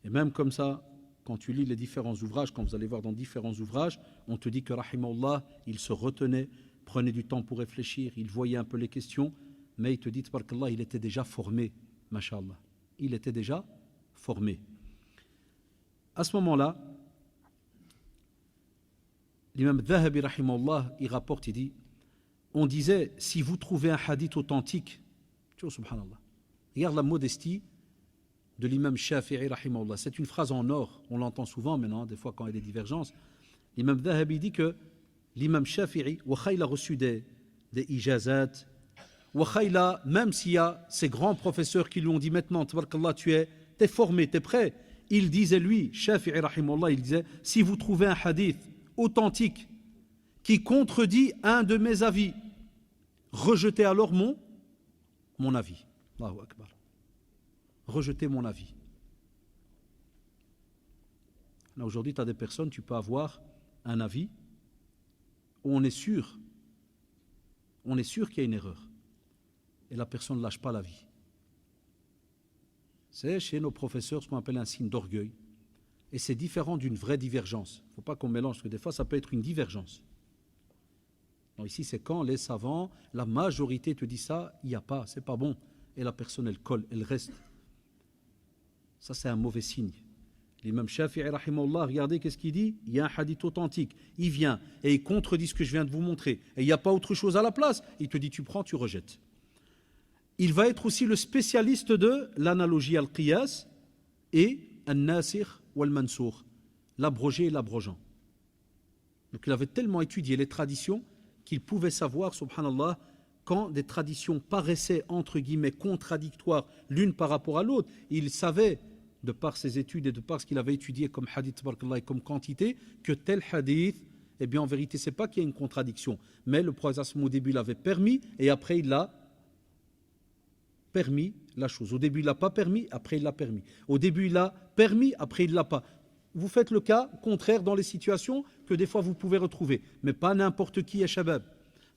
Et même comme ça, quand tu lis les différents ouvrages, quand vous allez voir dans différents ouvrages, on te dit que, rahimahullah, il se retenait, prenait du temps pour réfléchir, il voyait un peu les questions, mais il te dit, tabarakallah, il était déjà formé, mashallah. Il était déjà formé. À ce moment-là, l'imam Dhahabi, rahimahullah, il rapporte, il dit, on disait, si vous trouvez un hadith authentique, tu vois, subhanallah, regarde la modestie de l'imam Shafi'i, rahimahullah. C'est une phrase en or, on l'entend souvent maintenant, des fois quand il y a des divergences. L'imam Dhahabi dit que l'imam Shafi'i, il a reçu des ijazat, Même s'il y a ces grands professeurs qui lui ont dit maintenant, tabarakallah, tu es formé, tu es prêt. Il disait lui, Shafi'i rahimahullah, il disait, si vous trouvez un hadith authentique qui contredit un de mes avis, rejetez alors mon avis. Allahu Akbar. Rejetez mon avis. Là, aujourd'hui, tu as des personnes, tu peux avoir un avis où on est sûr qu'il y a une erreur. Et la personne ne lâche pas l'avis. C'est chez nos professeurs ce qu'on appelle un signe d'orgueil. Et c'est différent d'une vraie divergence. Il ne faut pas qu'on mélange, parce que des fois, ça peut être une divergence. Donc ici, c'est quand les savants, la majorité te dit ça, il n'y a pas, c'est pas bon. Et la personne, elle colle, elle reste. Ça, c'est un mauvais signe. L'imam Shafi'i, rahimahullah, regardez qu'est-ce qu'il dit. Il y a un hadith authentique. Il vient et il contredit ce que je viens de vous montrer. Et il n'y a pas autre chose à la place. Il te dit, tu prends, tu rejettes. Il va être aussi le spécialiste de l'analogie al-qiyas et al-nasir ou al-mansour, l'abrogé et l'abrogeant. Donc il avait tellement étudié les traditions qu'il pouvait savoir, subhanallah, quand des traditions paraissaient entre guillemets contradictoires l'une par rapport à l'autre. Il savait, de par ses études et de par ce qu'il avait étudié comme hadith tabarakallah, et comme quantité, que tel hadith, eh bien en vérité c'est pas qu'il y a une contradiction, mais le prophète au début l'avait permis et après il l'a permis la chose. Au début, il l'a pas permis, après, il l'a permis. Au début, il l'a permis, après, il l'a pas. Vous faites le cas contraire dans les situations que des fois vous pouvez retrouver, mais pas n'importe qui est shabab.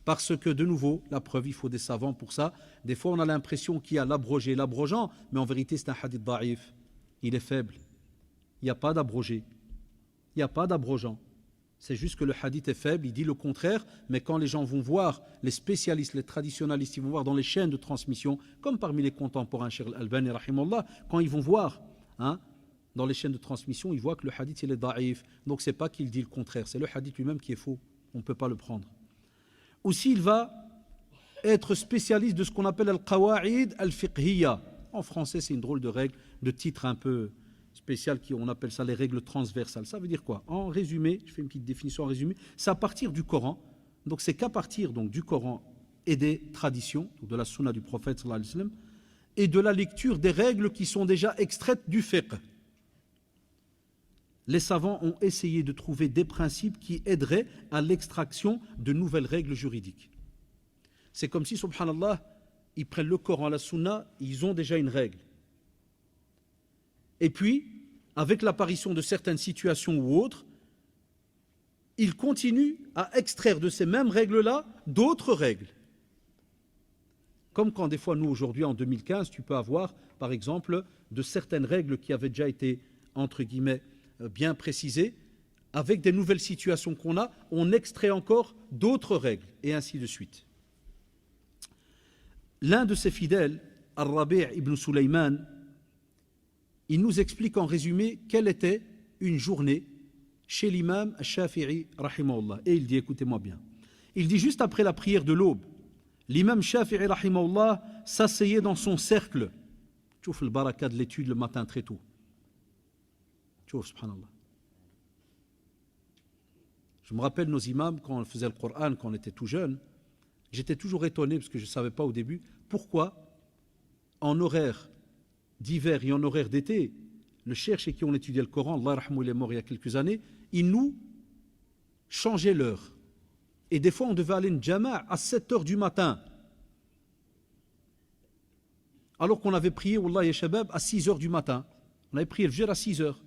Parce que, de nouveau, la preuve, il faut des savants pour ça. Des fois, on a l'impression qu'il y a l'abrogé, l'abrogeant, mais en vérité, c'est un hadith da'if. Il est faible. Il n'y a pas d'abrogé. Il n'y a pas d'abrogeant. C'est juste que le hadith est faible, il dit le contraire, mais quand les gens vont voir, les spécialistes, les traditionalistes, ils vont voir dans les chaînes de transmission, comme parmi les contemporains, Cheikh Al-Albani, rahimahullah, quand ils vont voir, dans les chaînes de transmission, ils voient que le hadith il est da'if. Donc c'est pas qu'il dit le contraire, c'est le hadith lui-même qui est faux. On ne peut pas le prendre. Aussi, il va être spécialiste de ce qu'on appelle al-qawa'id al-fiqhiyya. En français, c'est une drôle de règle, de titre un peu spécial, on appelle ça les règles transversales. Ça veut dire quoi? En résumé, je fais une petite définition en résumé, c'est à partir du Coran. Donc c'est qu'à partir donc, du Coran et des traditions, de la sunna du prophète sallallahu alayhi wa sallam, et de la lecture des règles qui sont déjà extraites du fiqh. Les savants ont essayé de trouver des principes qui aideraient à l'extraction de nouvelles règles juridiques. C'est comme si, subhanallah, ils prennent le Coran, la sunna, ils ont déjà une règle. Et puis, avec l'apparition de certaines situations ou autres, ils continuent à extraire de ces mêmes règles-là d'autres règles. Comme quand des fois, nous, aujourd'hui, en 2015, tu peux avoir, par exemple, de certaines règles qui avaient déjà été, entre guillemets, bien précisées, avec des nouvelles situations qu'on a, on extrait encore d'autres règles, et ainsi de suite. L'un de ses fidèles, Al-Rabi' ibn Sulaiman, il nous explique en résumé quelle était une journée chez l'imam Shafi'i rahimahullah. Et il dit, écoutez-moi bien, il dit juste après la prière de l'aube, l'imam Shafi'i rahimahullah s'asseyait dans son cercle. Tu vois le baraka de l'étude le matin très tôt. Tu vois, subhanallah. Je me rappelle nos imams quand on faisait le Coran, quand on était tout jeune, j'étais toujours étonné parce que je ne savais pas au début pourquoi en horaire d'hiver et en horaire d'été, le cheikh chez qui on étudiait le Coran, Allah rahmou, il est mort il y a quelques années, il nous changeait l'heure. Et des fois, on devait aller une jama' à 7 heures du matin. Alors qu'on avait prié, Wallah ya shabab, à 6 heures du matin. On avait prié le fajr à 6 heures.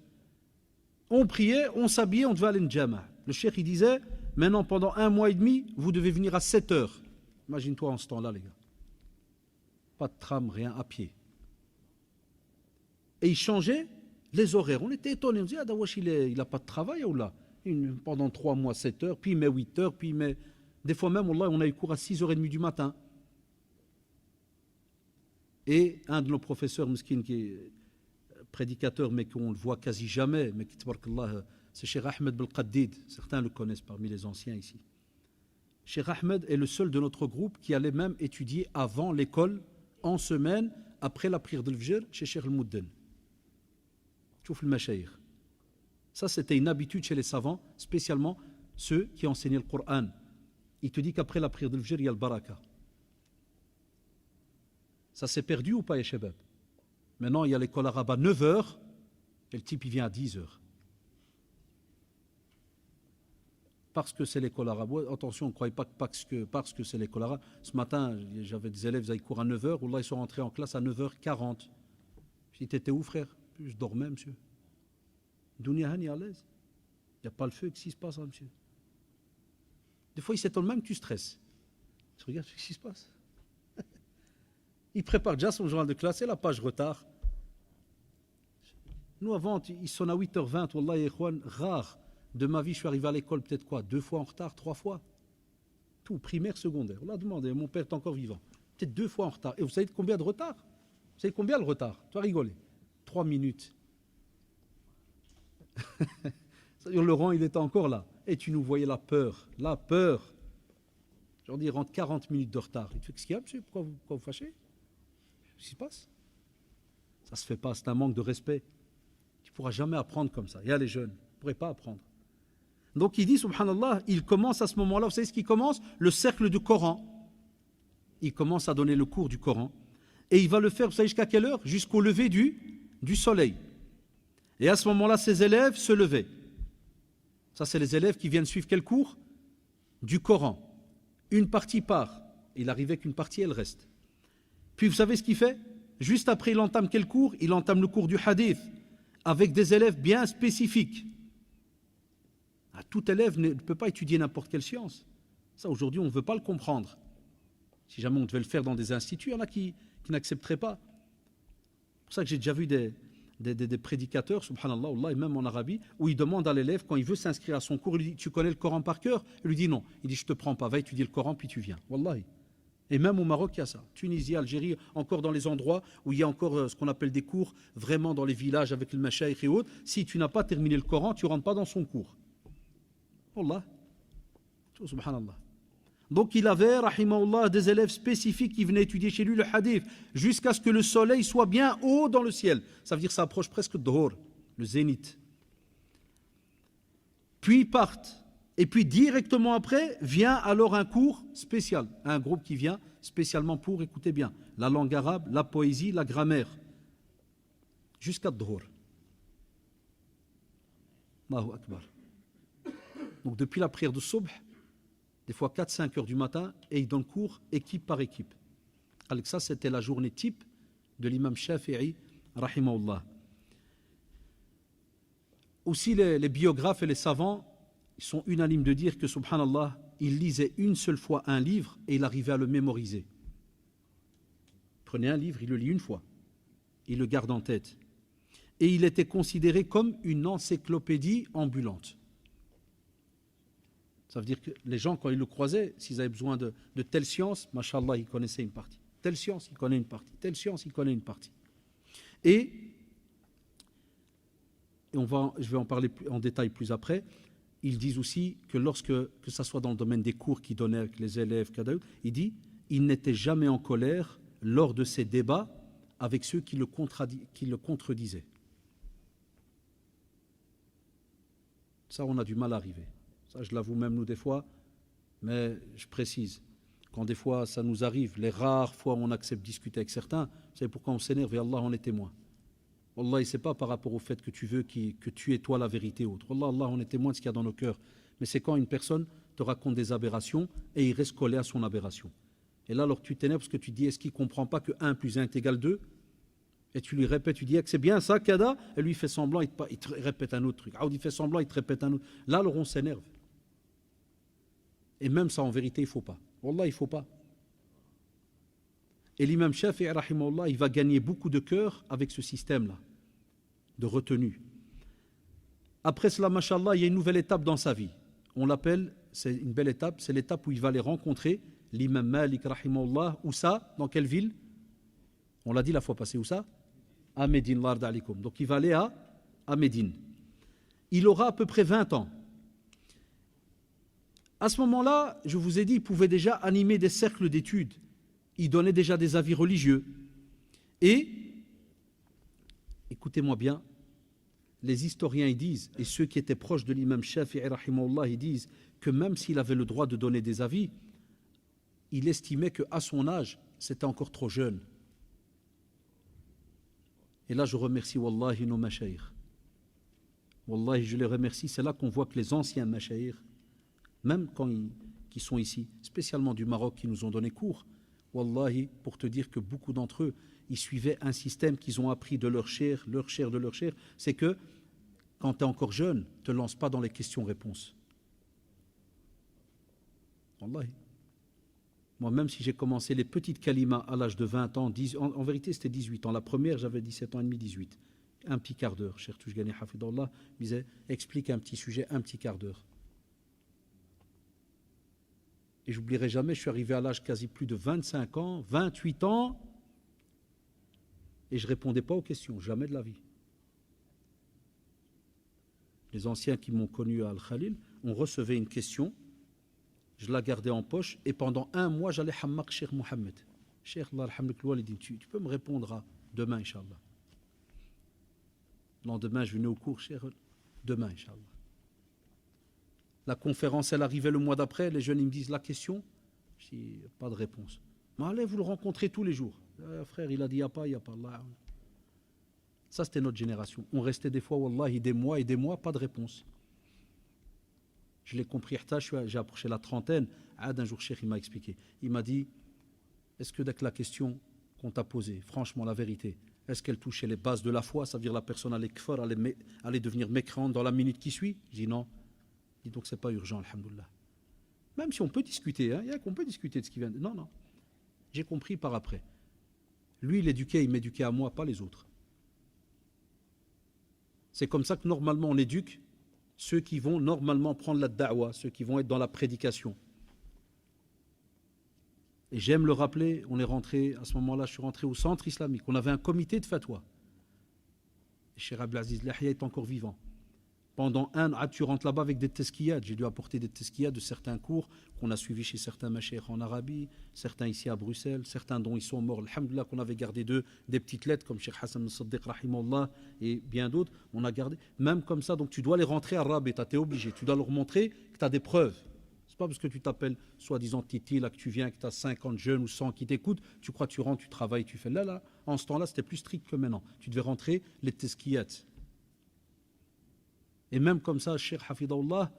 On priait, on s'habillait, on devait aller une jama'. Le cheikh, il disait, maintenant, pendant 1 mois et demi, vous devez venir à 7 heures. Imagine-toi en ce temps-là, les gars. Pas de tram, rien, à pied. Et il changeait les horaires. On était étonnés. On disait, Dawash, il n'a pas de travail ou là pendant 3 mois, 7 heures, puis il met 8 heures, puis il met. Des fois même, Allah, on a eu cours à 6h30 du matin. Et un de nos professeurs, Miskin, qui est prédicateur, mais qu'on ne le voit quasi jamais, mais qui, tabarakallah, c'est Cheikh Ahmed Belqaddid. Certains le connaissent parmi les anciens ici. Cheikh Ahmed est le seul de notre groupe qui allait même étudier avant l'école, en semaine, après la prière de l'Fajr, chez Cheikh Al-Mudden. Chouf le Ça, c'était une habitude chez les savants, spécialement ceux qui enseignaient le Coran. Il te dit qu'après la prière de l'Fajr, il y a le baraka. Ça s'est perdu ou pas, ya shabab? Maintenant, il y a l'école arabe à 9h et le type, il vient à 10h. Parce que c'est l'école arabe. Ouais, attention, ne croyez pas que parce que c'est l'école arabe. Ce matin, j'avais des élèves, ils courent à 9h, ou là, ils sont rentrés en classe à 9h40. Je dis, t'étais où, frère? Je dormais, monsieur. Dunia Hani à l'aise. Il n'y a pas le feu, qu'est-ce qui se passe, hein, monsieur? Des fois, ils s'étonnent même que tu stresses. Tu regardes ce qui se passe. Il prépare déjà son journal de classe et la page retard. Nous, avant, il sonne à 8h20. Wallah, rare. De ma vie, je suis arrivé à l'école peut-être quoi? 2 fois en retard, 3 fois. Tout, primaire, secondaire. On l'a demandé, mon père est encore vivant. Peut-être 2 fois en retard. Et vous savez combien de retard? Vous savez combien le retard? Tu vas rigoler. 3 minutes. C'est-à-dire, Laurent, il était encore là. Et tu nous voyais la peur. La peur. Je leur dis, il rentre 40 minutes de retard. Et tu fais, qu'est-ce qu'il y a, monsieur? Pourquoi vous fâchez? Qu'est-ce qui se passe? Ça ne se fait pas, c'est un manque de respect. Tu ne pourras jamais apprendre comme ça. Il y a les jeunes, ils ne pourraient pas apprendre. Donc il dit, subhanallah, il commence à ce moment-là, vous savez ce qu'il commence? Le cercle du Coran. Il commence à donner le cours du Coran. Et il va le faire, vous savez jusqu'à quelle heure? Jusqu'au lever du soleil. Et à ce moment-là, ses élèves se levaient. Ça, c'est les élèves qui viennent suivre quel cours? Du Coran. Une partie part. Il arrivait qu'une partie, elle reste. Puis vous savez ce qu'il fait? Juste après, il entame quel cours? Il entame le cours du hadith, avec des élèves bien spécifiques. Tout élève ne peut pas étudier n'importe quelle science. Ça, aujourd'hui, on ne veut pas le comprendre. Si jamais on devait le faire dans des instituts, il y en a qui n'accepteraient pas. C'est pour ça que j'ai déjà vu des prédicateurs, subhanallah, Allah, et même en Arabie, où ils demandent à l'élève, quand il veut s'inscrire à son cours, il lui dit, tu connais le Coran par cœur? Il lui dit non. Il dit, je ne te prends pas, va étudier le Coran, puis tu viens. Wallahi. Et même au Maroc, il y a ça. Tunisie, Algérie, encore dans les endroits où il y a encore ce qu'on appelle des cours, vraiment dans les villages avec le machaïk et autres. Si tu n'as pas terminé le Coran, tu ne rentres pas dans son cours. Wallah. Subhanallah. Donc il avait, rahimahullah, des élèves spécifiques qui venaient étudier chez lui le hadith, jusqu'à ce que le soleil soit bien haut dans le ciel. Ça veut dire que ça approche presque de Dhuhr, le zénith. Puis ils partent. Et puis directement après, vient alors un cours spécial. Un groupe qui vient spécialement pour, écoutez bien, la langue arabe, la poésie, la grammaire. Jusqu'à Dhuhr. Allahu Akbar. Donc depuis la prière de Subh, des fois 4-5 heures du matin, et ils donnent cours équipe par équipe. Avec ça, c'était la journée type de l'imam Shafi'i, rahimahullah. Aussi, les biographes et les savants, ils sont unanimes de dire que, subhanallah, il lisait une seule fois un livre et il arrivait à le mémoriser. Il prenait un livre, il le lit une fois, il le garde en tête. Et il était considéré comme une encyclopédie ambulante. Ça veut dire que les gens, quand ils le croisaient, s'ils avaient besoin de telle science, mashallah, ils connaissaient une partie. Telle science, ils connaissaient une partie. Telle science, ils connaissaient une partie. Et je vais en parler en détail plus après, ils disent aussi que que ce soit dans le domaine des cours qu'il donnait avec les élèves, il dit, il n'était jamais en colère lors de ces débats avec ceux qui le contredisaient. Ça, on a du mal à arriver. Ça, je l'avoue même nous des fois, mais je précise, quand des fois ça nous arrive, les rares fois où on accepte de discuter avec certains, vous savez pourquoi on s'énerve et Allah en est témoin. Wallah, ce n'est pas par rapport au fait que tu veux que tu es toi la vérité ou autre. Allah en est témoin de ce qu'il y a dans nos cœurs. Mais c'est quand une personne te raconte des aberrations et il reste collé à son aberration. Et là, alors tu t'énerves parce que tu dis, est-ce qu'il ne comprend pas que 1 plus 1 est égal 2? Et tu lui répètes, tu dis, c'est bien ça, Kada? Et lui, il fait semblant, il te répète un autre truc. Il fait semblant, il te répète un autre. Là, alors on s'énerve. Et même ça, en vérité, il ne faut pas. Wallah, il ne faut pas. Et l'imam Shafi'i, rahimahullah, il va gagner beaucoup de cœur avec ce système-là, de retenue. Après cela, mashallah, il y a une nouvelle étape dans sa vie. On l'appelle, c'est une belle étape, c'est l'étape où il va aller rencontrer l'imam Malik, rahimahullah. Où ça? Dans quelle ville? On l'a dit la fois passée, où ça? À Médine, l'Arda alikum. Donc il va aller à Médine. Il aura à peu près 20 ans. À ce moment-là, je vous ai dit, il pouvait déjà animer des cercles d'études. Il donnait déjà des avis religieux. Et, écoutez-moi bien, les historiens ils disent, et ceux qui étaient proches de l'imam Shafi'i, rahimahullah, ils disent que même s'il avait le droit de donner des avis, il estimait qu'à son âge, c'était encore trop jeune. Et là, je remercie, wallahi, nos mashayikh. Wallahi, je les remercie. C'est là qu'on voit que les anciens mashayikh, même qui sont ici, spécialement du Maroc, qui nous ont donné cours, wallahi, pour te dire que beaucoup d'entre eux, ils suivaient un système qu'ils ont appris de leur chair, c'est que quand tu es encore jeune, ne te lance pas dans les questions-réponses. Wallahi. Moi, même si j'ai commencé les petites kalimas à l'âge de 20 ans, en vérité c'était 18 ans, la première j'avais 17 ans et demi, 18. Un petit quart d'heure, cher Toujgani Hafidallah, me disait, explique un petit sujet, un petit quart d'heure. Et j'oublierai jamais, je suis arrivé à l'âge quasi plus de 25 ans, 28 ans, et je ne répondais pas aux questions, jamais de la vie. Les anciens qui m'ont connu à Al-Khalil, on recevait une question, je la gardais en poche, et pendant un mois, j'allais hammak Cheikh Mohamed. Cheikh, Allah alhamdoulilah, walidin, tu peux me répondre à demain, Inch'Allah. Le lendemain, je venais au cours, Cheikh, demain, Inch'Allah. La conférence, elle arrivait le mois d'après, les jeunes ils me disent la question, je dis pas de réponse. Mais allez, vous le rencontrez tous les jours. Frère, il a dit il n'y a pas, Allah. Ça, c'était notre génération. On restait des fois, wallahi, des mois, pas de réponse. Je l'ai compris, j'ai approché la trentaine. Un jour, Cheikh, il m'a expliqué. Il m'a dit, est-ce que dès que la question qu'on t'a posée, franchement, la vérité, est-ce qu'elle touchait les bases de la foi, ça veut dire la personne allait kfar, allait devenir mécréante dans la minute qui suit? Je dis non. Il dit donc c'est pas urgent, alhamdoulilah. Même si on peut discuter, hein, on peut discuter de ce qui vient. Non. J'ai compris par après. Lui, il m'éduquait à moi, pas les autres. C'est comme ça que normalement on éduque ceux qui vont normalement prendre la da'wa, ceux qui vont être dans la prédication. Et j'aime le rappeler, on est rentré, à ce moment-là, je suis rentré au centre islamique. On avait un comité de fatwa. Et Cheikh Abdelaziz Lahia est encore vivant. Pendant un an, tu rentres là-bas avec des teskiyat. J'ai dû apporter des teskiyat de certains cours qu'on a suivis chez certains mashayikh en Arabie, certains ici à Bruxelles, certains dont ils sont morts. Alhamdoulilah qu'on avait gardé d'eux des petites lettres comme Cheikh Hassan al-Saddiq rahimahullah et bien d'autres. On a gardé, même comme ça. Donc tu dois les rentrer à arabe et tu es obligé. Tu dois leur montrer que tu as des preuves. C'est pas parce que tu t'appelles soi-disant Titi, là que tu viens, que tu as 50 jeunes ou 100 qui t'écoutent, tu crois que tu rentres, tu travailles, tu fais là. En ce temps-là, c'était plus strict que maintenant. Tu devais rentrer les teskiyat. Et même comme ça, Cheikh Hafidahullah,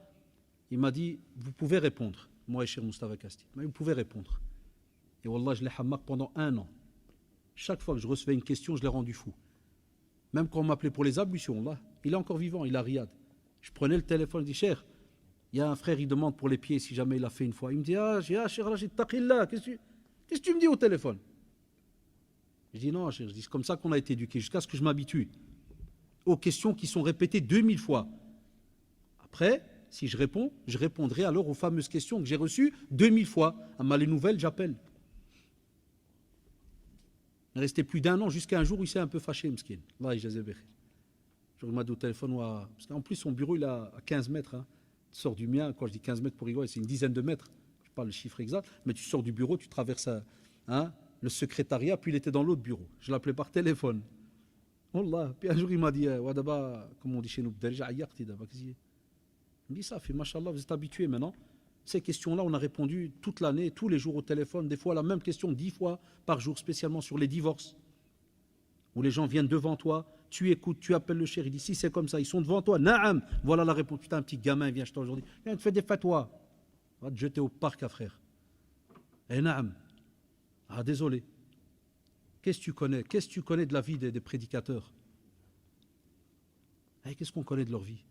il m'a dit, vous pouvez répondre. Moi et Cheikh Mustafa Kasti. Vous pouvez répondre. Et Wallah, je l'ai hammak pendant un an. Chaque fois que je recevais une question, je l'ai rendu fou. Même quand on m'appelait pour les ablutions, là, il est encore vivant, il est à Riyad. Je prenais le téléphone, je dis, Cheikh, il y a un frère, il demande pour les pieds si jamais il a fait une fois. Il me dit, Cheikh Rachid, taqillah, qu'est-ce que tu me dis au téléphone? Je dis, non, Cheikh, je dis, c'est comme ça qu'on a été éduqué, jusqu'à ce que je m'habitue aux questions qui sont répétées 2000 fois. Après, si je réponds, je répondrai alors aux fameuses questions que j'ai reçues 2000 fois. À les nouvelles, j'appelle. Il est resté plus d'un an jusqu'à un jour où il s'est un peu fâché, Mskin. Allah, il m'a dit au téléphone, parce qu'en plus son bureau il est à 15 mètres. Hein. Tu sors du mien, quand je dis 15 mètres pour rigoler, c'est une dizaine de mètres. Je parle le chiffre exact, mais tu sors du bureau, tu traverses le secrétariat, puis il était dans l'autre bureau. Je l'appelais par téléphone. Wallah. Puis un jour il m'a dit, comme on dit chez nous, il me dit ça, fait machallah, vous êtes habitués maintenant. Ces questions-là, on a répondu toute l'année, tous les jours au téléphone, des fois la même question 10 fois par jour, spécialement sur les divorces. Où les gens viennent devant toi, tu écoutes, tu appelles le chéri, il dit si c'est comme ça, ils sont devant toi, naam, voilà la réponse. Putain, un petit gamin vient chez toi aujourd'hui, viens, te fais des fatwas. Va te jeter au parc, frère. Eh naam. Désolé. Qu'est-ce que tu connais de la vie des prédicateurs? Qu'est-ce qu'on connaît de leur vie?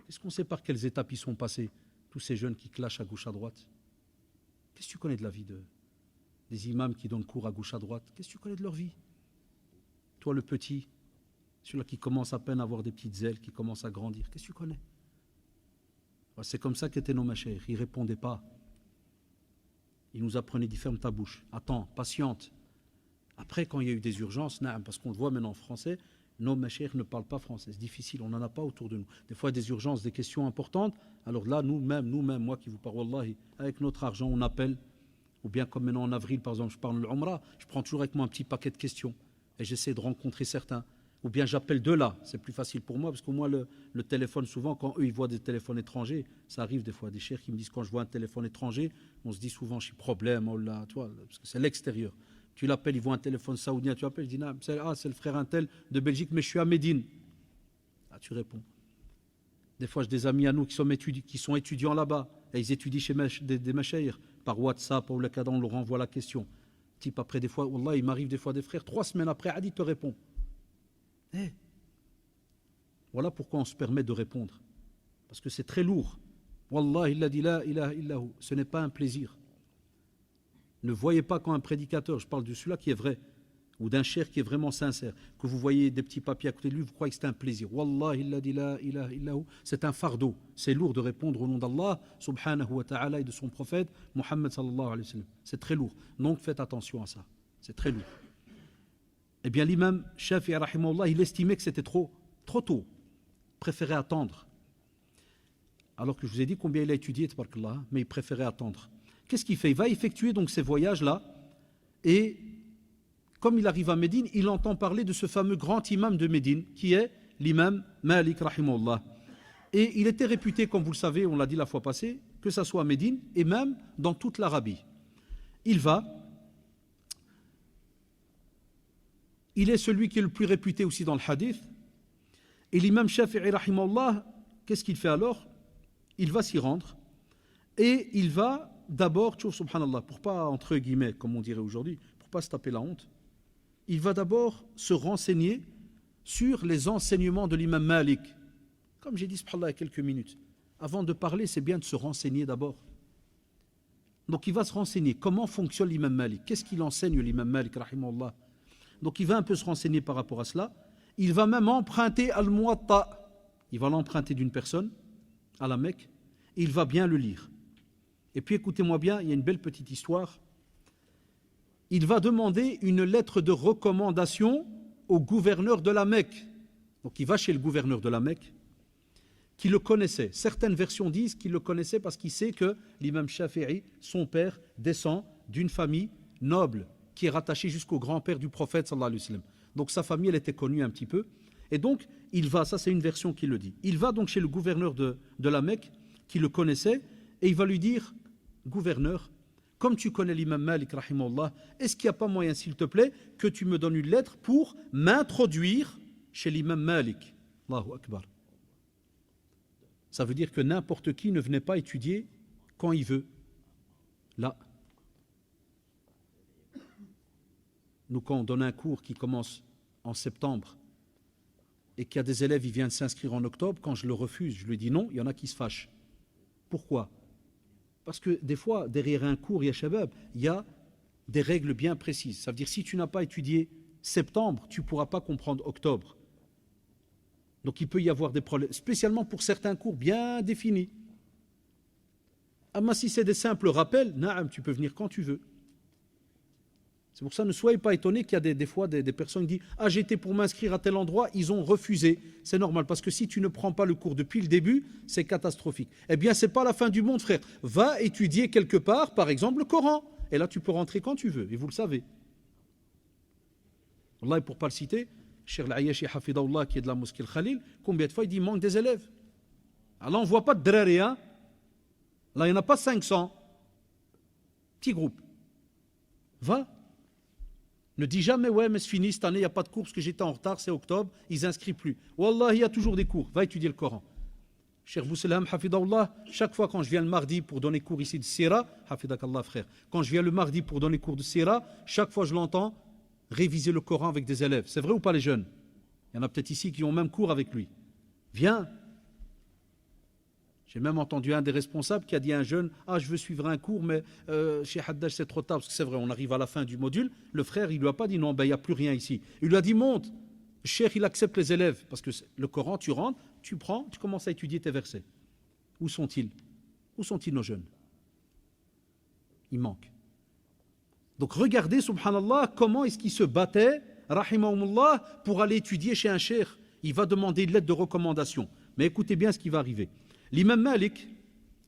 Est-ce qu'on sait par quelles étapes ils sont passés, tous ces jeunes qui clashent à gauche à droite? Qu'est-ce que tu connais de la vie des imams qui donnent cours à gauche à droite? Qu'est-ce que tu connais de leur vie? Toi, le petit, celui-là qui commence à peine à avoir des petites ailes, qui commence à grandir, qu'est-ce que tu connais? C'est comme ça qu'étaient nos mashayikh. Ils ne répondaient pas. Ils nous apprenaient d'y fermer ta bouche. Attends, patiente. Après, quand il y a eu des urgences, parce qu'on le voit maintenant en français, nos mashayikh ne parlent pas français, c'est difficile, on n'en a pas autour de nous. Des fois, des urgences, des questions importantes, alors là, nous-mêmes, moi qui vous parle, wallahi, avec notre argent, on appelle, ou bien comme maintenant en avril, par exemple, je parle de l'Umrah, je prends toujours avec moi un petit paquet de questions, et j'essaie de rencontrer certains. Ou bien j'appelle de là, c'est plus facile pour moi, parce qu'au moins le téléphone, souvent, quand eux, ils voient des téléphones étrangers, ça arrive des fois, des chers qui me disent, quand je vois un téléphone étranger, on se dit souvent, j'ai problème, oh là, tu vois, parce que c'est l'extérieur. Tu l'appelles, il voit un téléphone saoudien, tu appelles, il dit, c'est le frère Intel de Belgique, mais je suis à Médine. Ah, tu réponds. Des fois, j'ai des amis à nous qui sont étudiants là-bas, et ils étudient chez des mashayikh, par WhatsApp, ou le cas on leur envoie la question. Type après, des fois, Wallah, il m'arrive des fois des frères, 3 semaines après, Adi te répond. Voilà pourquoi on se permet de répondre. Parce que c'est très lourd. Wallah, il a dit la ilaha illahu. Ce n'est pas un plaisir. Ne voyez pas quand un prédicateur, je parle de celui-là qui est vrai, ou d'un cheikh qui est vraiment sincère, que vous voyez des petits papiers à côté de lui, vous croyez que c'est un plaisir. Wallah, il a dit la ilaha illahu. C'est un fardeau. C'est lourd de répondre au nom d'Allah, subhanahu wa ta'ala, et de son prophète, Muhammad sallallahu alayhi wa sallam. C'est très lourd. Donc faites attention à ça. C'est très lourd. Eh bien, l'imam Shafi'i, rahimahullah, il estimait que c'était trop tôt. Préférait attendre. Alors que je vous ai dit combien il a étudié, tabarakallah, mais il préférait attendre. Qu'est-ce qu'il fait? Il va effectuer donc ces voyages-là, et comme il arrive à Médine, il entend parler de ce fameux grand imam de Médine, qui est l'imam Malik, rahimahullah. Et il était réputé, comme vous le savez, on l'a dit la fois passée, que ça soit à Médine, et même dans toute l'Arabie. Il est celui qui est le plus réputé aussi dans le hadith. Et l'imam Shafi'i, rahimahullah, qu'est-ce qu'il fait alors? Il va s'y rendre, et il va d'abord, subhanallah, pour pas, entre guillemets, comme on dirait aujourd'hui, pour pas se taper la honte, il va d'abord se renseigner sur les enseignements de l'imam Malik. Comme j'ai dit, subhanallah, il y a quelques minutes. Avant de parler, c'est bien de se renseigner d'abord. Donc il va se renseigner. Comment fonctionne l'imam Malik? Qu'est-ce qu'il enseigne l'imam Malik, rahimahullah? Donc il va un peu se renseigner par rapport à cela. Il va même emprunter Al-Muwatta. Il va l'emprunter d'une personne à la Mecque. Et il va bien le lire. Et puis écoutez-moi bien, il y a une belle petite histoire. Il va demander une lettre de recommandation au gouverneur de la Mecque. Donc il va chez le gouverneur de la Mecque, qui le connaissait. Certaines versions disent qu'il le connaissait parce qu'il sait que l'imam Shafi'i, son père, descend d'une famille noble, qui est rattachée jusqu'au grand-père du prophète, sallallahu alayhi wa sallam. Donc sa famille, elle était connue un petit peu. Et donc, il va, ça c'est une version qui le dit, il va donc chez le gouverneur de la Mecque, qui le connaissait, et il va lui dire, gouverneur, comme tu connais l'imam Malik, rahimahullah, est-ce qu'il n'y a pas moyen, s'il te plaît, que tu me donnes une lettre pour m'introduire chez l'imam Malik? Allahu Akbar. Ça veut dire que n'importe qui ne venait pas étudier quand il veut. Là. Nous, quand on donne un cours qui commence en septembre et qu'il y a des élèves, ils viennent s'inscrire en octobre, quand je le refuse, je lui dis non, il y en a qui se fâchent. Pourquoi? Parce que des fois, derrière un cours, il y a des règles bien précises. Ça veut dire si tu n'as pas étudié septembre, tu ne pourras pas comprendre octobre. Donc il peut y avoir des problèmes, spécialement pour certains cours bien définis. Ah, mais si c'est des simples rappels, naam, tu peux venir quand tu veux. C'est pour ça, ne soyez pas étonnés qu'il y a des fois des personnes qui disent « Ah, j'étais pour m'inscrire à tel endroit, ils ont refusé. » C'est normal, parce que si tu ne prends pas le cours depuis le début, c'est catastrophique. Eh bien, ce n'est pas la fin du monde, frère. Va étudier quelque part, par exemple, le Coran. Et là, tu peux rentrer quand tu veux, et vous le savez. Allah, pour ne pas le citer, Cheikh Al-Ayashi Hafidahullah, qui est de la mosquée Al-Khalil, combien de fois il dit « manque des élèves ». Alors, on ne voit pas de drari, hein. Là, il n'y en a pas 500. Petit groupe. Va. Ne dis jamais, ouais, mais c'est fini, cette année, il n'y a pas de cours parce que j'étais en retard, c'est octobre, ils n'inscrivent plus. Wallah, il y a toujours des cours, va étudier le Coran. Cheikh Bousselam, Hafidahullah, chaque fois quand je viens le mardi pour donner cours ici de Sira, Hafidakallah frère, quand je viens le mardi pour donner cours de Sira, chaque fois je l'entends réviser le Coran avec des élèves. C'est vrai ou pas les jeunes? Il y en a peut-être ici qui ont même cours avec lui. Viens. J'ai même entendu un des responsables qui a dit à un jeune « Ah, je veux suivre un cours, mais chez Haddad, c'est trop tard. » Parce que c'est vrai, on arrive à la fin du module. Le frère, il ne lui a pas dit « Non, ben, il n'y a plus rien ici. » Il lui a dit « Monte. » Le cheikh, il accepte les élèves. Parce que le Coran, tu rentres, tu prends, tu commences à étudier tes versets. Où sont-ils? Où sont-ils nos jeunes? Il manque. Donc regardez, subhanallah, comment est-ce qu'il se battait, rahimahumullah, pour aller étudier chez un cheikh. Il va demander une lettre de recommandation. Mais écoutez bien ce qui va arriver. L'imam Malik,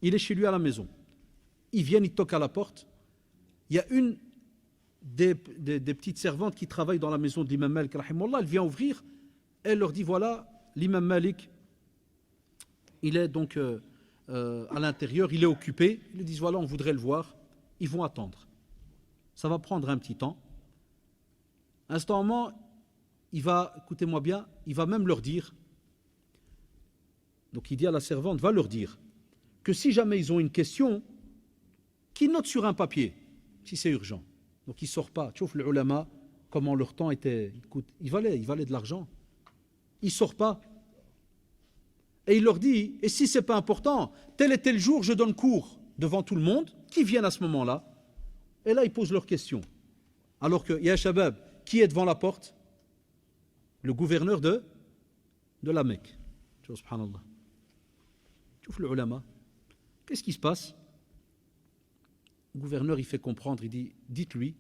il est chez lui à la maison. Ils viennent, ils toquent à la porte. Il y a une des petites servantes qui travaillent dans la maison de l'imam Malik, rahimahullah, elle vient ouvrir. Elle leur dit, voilà, l'imam Malik, il est donc à l'intérieur, il est occupé. Ils lui disent, voilà, on voudrait le voir. Ils vont attendre. Ça va prendre un petit temps. À ce moment, il va, écoutez-moi bien, il va même leur dire, donc il dit à la servante, va leur dire, que si jamais ils ont une question, qu'ils notent sur un papier, si c'est urgent. Donc il ne sort pas. Tu vois, les ulama, comment leur temps était, écoute, il valait de l'argent. Il ne sort pas. Et il leur dit, et si ce n'est pas important, tel et tel jour, je donne cours devant tout le monde, qui viennent à ce moment-là. Et là, ils posent leurs questions. Alors que, ya Shabab, qui est devant la porte? Le gouverneur de la Mecque. Tu vois, subhanallah. Tu vois, les ulama. Qu'est-ce qui se passe? Le gouverneur, il fait comprendre, il dit, dites-lui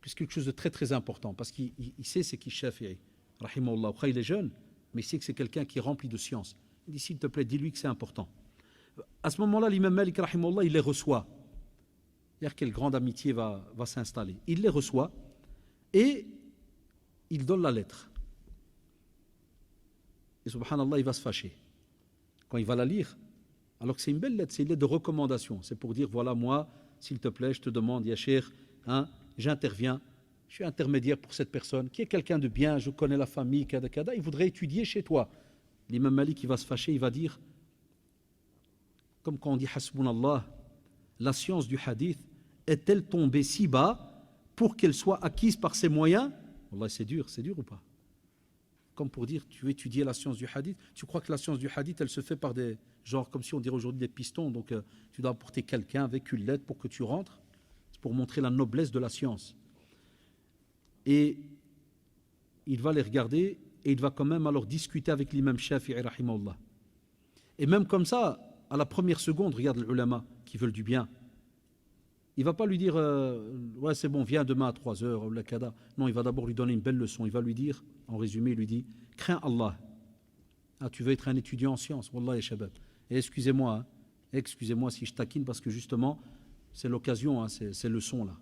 que c'est quelque chose de très très important, parce qu'il sait c'est qui Shafi'i, rahimahullah. Après, il est jeune, mais il sait que c'est quelqu'un qui est rempli de science. Il dit, s'il te plaît, dis-lui que c'est important. À ce moment-là, l'imam Malik, rahimahullah, il les reçoit. C'est-à-dire quelle grande amitié va s'installer. Il les reçoit et il donne la lettre. Et subhanallah, il va se fâcher. Quand il va la lire, alors que c'est une belle lettre, c'est une lettre de recommandation. C'est pour dire, voilà, moi, s'il te plaît, je te demande, ya cheikh, j'interviens, je suis intermédiaire pour cette personne, qui est quelqu'un de bien, je connais la famille, kada, kada, il voudrait étudier chez toi. L'imam Malik, il va se fâcher, il va dire, comme quand on dit hasbunallah, la science du hadith est-elle tombée si bas pour qu'elle soit acquise par ses moyens? Wallah, c'est dur ou pas? Comme pour dire, tu veux étudier la science du hadith, tu crois que la science du hadith, elle se fait par des, genre comme si on dirait aujourd'hui des pistons, donc tu dois apporter quelqu'un avec une lettre pour que tu rentres, c'est pour montrer la noblesse de la science. Et il va les regarder et il va quand même alors discuter avec l'imam Shafi'i rahimahullah. Et même comme ça, à la première seconde, regarde les ulama qui veulent du bien. Il ne va pas lui dire ouais c'est bon, viens demain à 3h ou la kada. Non, il va d'abord lui donner une belle leçon. Il va lui dire, en résumé, il lui dit, crains Allah. Ah, tu veux être un étudiant en sciences, wallah ya shabab. Et excusez-moi si je taquine parce que justement, c'est l'occasion, ces leçons-là.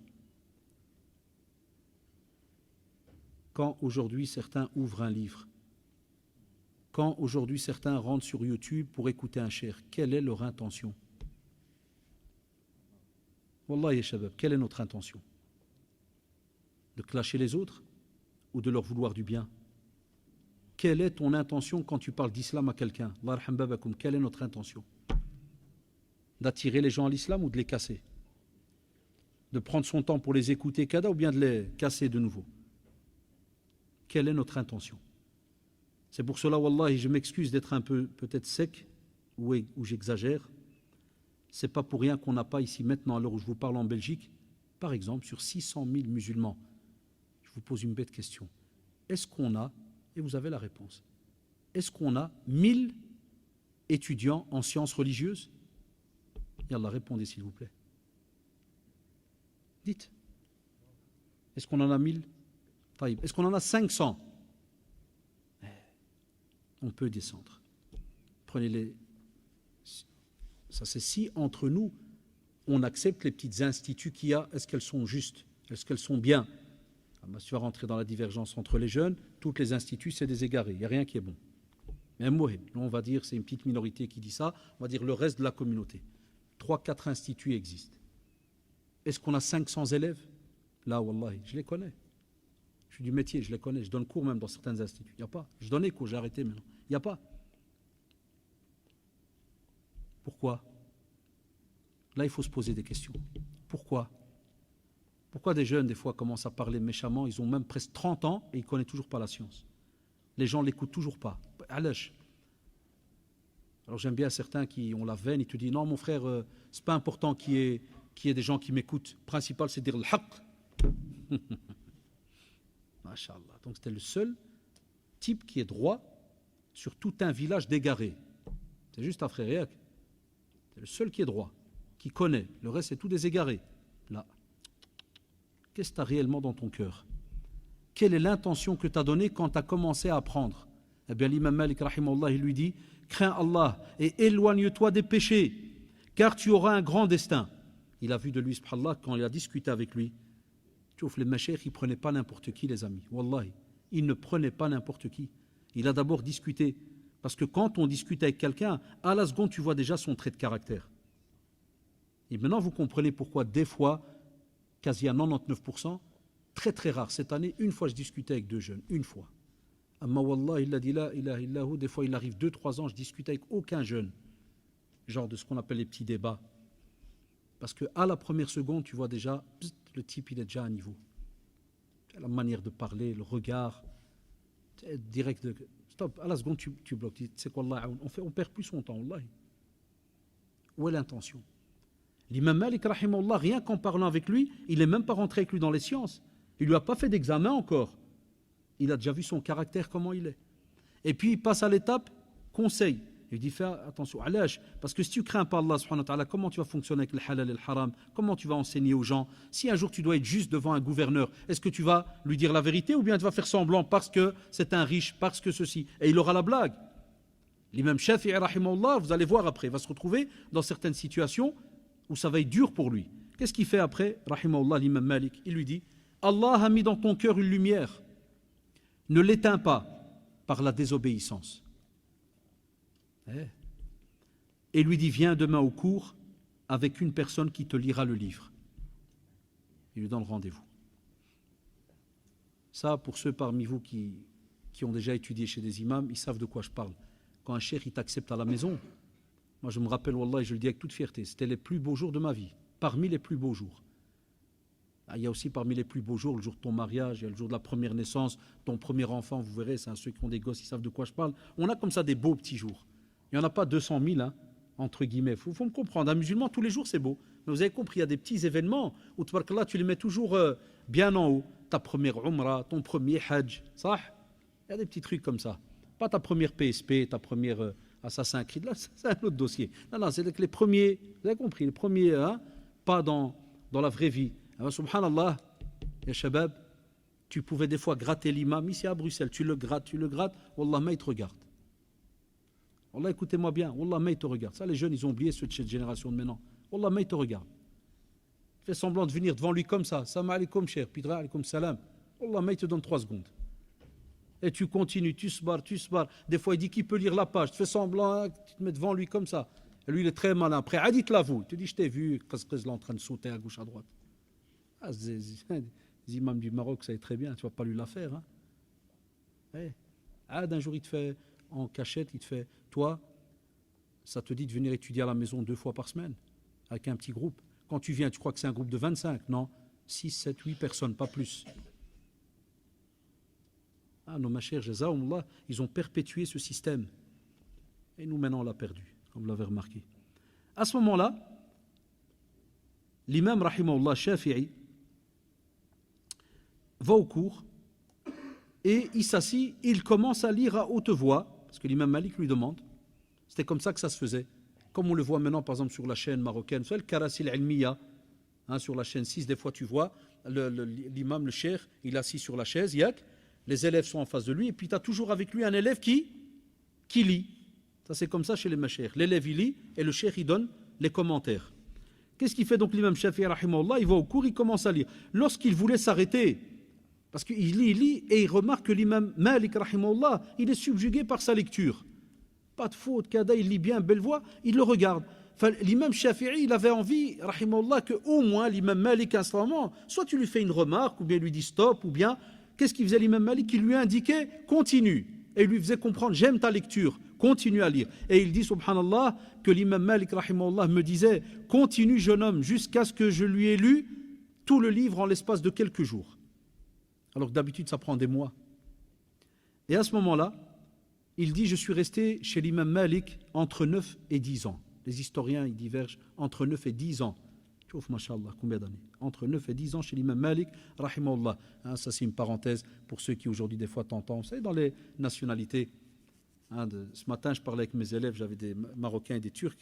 Quand aujourd'hui certains ouvrent un livre, quand aujourd'hui certains rentrent sur YouTube pour écouter un cheikh, quelle est leur intention? Wallah ya shabab, quelle est notre intention? De clasher les autres ou de leur vouloir du bien? Quelle est ton intention quand tu parles d'islam à quelqu'un? Allah yarham babakoum, quelle est notre intention? D'attirer les gens à l'islam ou de les casser? De prendre son temps pour les écouter kada ou bien de les casser de nouveau? Quelle est notre intention? C'est pour cela, wallahi, je m'excuse d'être un peu peut-être sec ou j'exagère. C'est pas pour rien qu'on n'a pas ici maintenant, à l'heure où je vous parle en Belgique, par exemple, sur 600 000 musulmans. Je vous pose une bête question. Est-ce qu'on a, et vous avez la réponse, est-ce qu'on a 1000 étudiants en sciences religieuses? Yallah, répondez s'il vous plaît. Dites. Est-ce qu'on en a 1000? Est-ce qu'on en a 500? On peut descendre. Prenez-les. Ça, c'est si entre nous, on accepte les petites instituts qu'il y a, est-ce qu'elles sont justes? Est-ce qu'elles sont bien? Si tu vas rentrer dans la divergence entre les jeunes, toutes les instituts, c'est des égarés, il n'y a rien qui est bon. Mais un mohib, on va dire, c'est une petite minorité qui dit ça, on va dire le reste de la communauté. 3-4 instituts existent. Est-ce qu'on a 500 élèves? Là, wallahi, je les connais. Je suis du métier, je les connais, je donne cours même dans certains instituts. Il n'y a pas. Je donnais cours, j'ai arrêté maintenant. Il n'y a pas. Pourquoi? Là, il faut se poser des questions. Pourquoi? Pourquoi des jeunes, des fois, commencent à parler méchamment? Ils ont même presque 30 ans et ils ne connaissent toujours pas la science. Les gens ne l'écoutent toujours pas. Alors j'aime bien certains qui ont la veine, ils te disent non, mon frère, c'est pas important qu'il y ait des gens qui m'écoutent. Le principal, c'est de dire le haqq. Masha'Allah. Donc c'était le seul type qui est droit sur tout un village d'égarés. C'est juste un frère. C'est le seul qui est droit, qui connaît. Le reste, c'est tout des égarés. Là. Qu'est-ce que tu as réellement dans ton cœur? Quelle est l'intention que tu as donnée quand tu as commencé à apprendre? Eh bien, l'imam Malik, rahimahullah, il lui dit, crains Allah et éloigne-toi des péchés, car tu auras un grand destin. Il a vu de lui, subhanallah, quand il a discuté avec lui. Tu vois, les mashayikh, ils ne prenaient pas n'importe qui, les amis. Wallahi, ils ne prenaient pas n'importe qui. Il a d'abord discuté. Parce que quand on discute avec quelqu'un, à la seconde, tu vois déjà son trait de caractère. Et maintenant, vous comprenez pourquoi, des fois, quasi à 99%, Très très rare. Cette année, une fois je discutais avec 2 jeunes, une fois. Amma wallah, il a dit la ilaha illahu, des fois il arrive 2-3 ans, je discute avec aucun jeune. Genre de ce qu'on appelle les petits débats. Parce qu'à la première seconde, tu vois déjà, le type il est déjà à niveau. La manière de parler, le regard, direct de... Stop, à la seconde tu bloques. Tu sais quoi, Allah, on perd plus son temps, wallahi. Où est l'intention? L'imam Malik, rahimahullah, rien qu'en parlant avec lui, il n'est même pas rentré avec lui dans les sciences. Il ne lui a pas fait d'examen encore. Il a déjà vu son caractère, comment il est. Et puis il passe à l'étape conseil. Il dit fais attention, alash, parce que si tu crains pas Allah subhanahu wa ta'ala, comment tu vas fonctionner avec le halal et le haram? Comment tu vas enseigner aux gens? Si un jour tu dois être juste devant un gouverneur, est-ce que tu vas lui dire la vérité ou bien tu vas faire semblant parce que c'est un riche, parce que ceci? Et il aura la blague. L'imam Shafi'i, rahimahullah, vous allez voir après, va se retrouver dans certaines situations où ça va être dur pour lui. Qu'est-ce qu'il fait après, rahimahullah, l'imam Malik? Il lui dit, Allah a mis dans ton cœur une lumière. Ne l'éteins pas par la désobéissance. Et lui dit, viens demain au cours avec une personne qui te lira le livre. Il lui donne rendez-vous. Ça, pour ceux parmi vous qui ont déjà étudié chez des imams, ils savent de quoi je parle. Quand un cheikh il t'accepte à la maison, moi je me rappelle, wallah, et je le dis avec toute fierté, c'était les plus beaux jours de ma vie, parmi les plus beaux jours. Il y a aussi parmi les plus beaux jours le jour de ton mariage, il y a le jour de la première naissance, ton premier enfant, vous verrez, c'est ceux qui ont des gosses, ils savent de quoi je parle. On a comme ça des beaux petits jours. Il n'y en a pas 200 000, hein, entre guillemets. Il faut me comprendre. Un musulman, tous les jours, c'est beau. Mais vous avez compris, il y a des petits événements où, là, tu les mets toujours bien en haut. Ta première umrah, ton premier hajj. Ça, il y a des petits trucs comme ça. Pas ta première PSP, ta première Assassin's Creed. Là, c'est un autre dossier. Non, c'est les premiers, vous avez compris, les premiers pas dans la vraie vie. Alors, subhanallah, ya shabab, tu pouvais des fois gratter l'imam ici à Bruxelles. Tu le grattes. Wallah, mais il te regarde. Wallah, écoutez-moi bien. Wallah, mais il te regarde. Ça, les jeunes, ils ont oublié cette génération de maintenant. Wallah, mais il te regarde. Fais semblant de venir devant lui comme ça. Salam alaikum, cher. Puis alaikum salam. Wallah, mais il te donne 3 secondes. Et tu continues, tu se barres. Des fois, il dit qu'il peut lire la page. Tu fais semblant, tu te mets devant lui comme ça. Et lui, il est très malin. Après, Hadith l'avoue. Tu dis, je t'ai vu, Qazqaz là en train de sauter à gauche, à droite. Ah, les imams du Maroc, ça est très bien. Tu ne vas pas lui la faire. D'un jour, il te fait en cachette, il te fait, toi, ça te dit de venir étudier à la maison 2 fois par semaine, avec un petit groupe. Quand tu viens, tu crois que c'est un groupe de 25? Non, 6, 7, 8 personnes, pas plus. Nos machers, jazaoumullah, ils ont perpétué ce système. Et nous, maintenant, on l'a perdu, comme vous l'avez remarqué. À ce moment-là, l'imam, rahimahullah, Shafi'i, va au cours et il s'assit, il commence à lire à haute voix, parce que l'imam Malik lui demande. C'était comme ça que ça se faisait. Comme on le voit maintenant, par exemple, sur la chaîne marocaine, le Karasil Ilmiya, sur la chaîne 6, des fois tu vois, l'imam, le cheikh, il est assis sur la chaise, yak, les élèves sont en face de lui, et puis tu as toujours avec lui un élève qui lit. Ça, c'est comme ça chez les machers. L'élève, il lit, et le cheikh, il donne les commentaires. Qu'est-ce qu'il fait donc l'imam Shafi'i, rahimahullah? Il va au cours, il commence à lire. Lorsqu'il voulait s'arrêter, parce qu'il lit, et il remarque que l'imam Malik, rahimahullah, il est subjugué par sa lecture. Pas de faute, Kada, il lit bien, belle voix, il le regarde. Enfin, l'imam Shafi'i, il avait envie, rahimahullah, qu'au moins l'imam Malik, à ce moment, soit tu lui fais une remarque, ou bien lui dis stop, ou bien, qu'est-ce qu'il faisait l'imam Malik? Il lui indiquait, continue. Et il lui faisait comprendre, j'aime ta lecture, continue à lire. Et il dit, subhanallah, que l'imam Malik, rahimahullah, me disait, continue, jeune homme, jusqu'à ce que je lui ai lu tout le livre en l'espace de quelques jours. Alors que d'habitude, ça prend des mois. Et à ce moment-là, il dit, je suis resté chez l'imam Malik entre 9 et 10 ans. Les historiens, ils divergent entre 9 et 10 ans. Chouf, mashallah, combien d'années? Entre 9 et 10 ans chez l'imam Malik, rahimahullah. Ça, c'est une parenthèse pour ceux qui aujourd'hui, des fois, t'entendent. Vous savez, dans les nationalités, ce matin, je parlais avec mes élèves, j'avais des Marocains et des Turcs.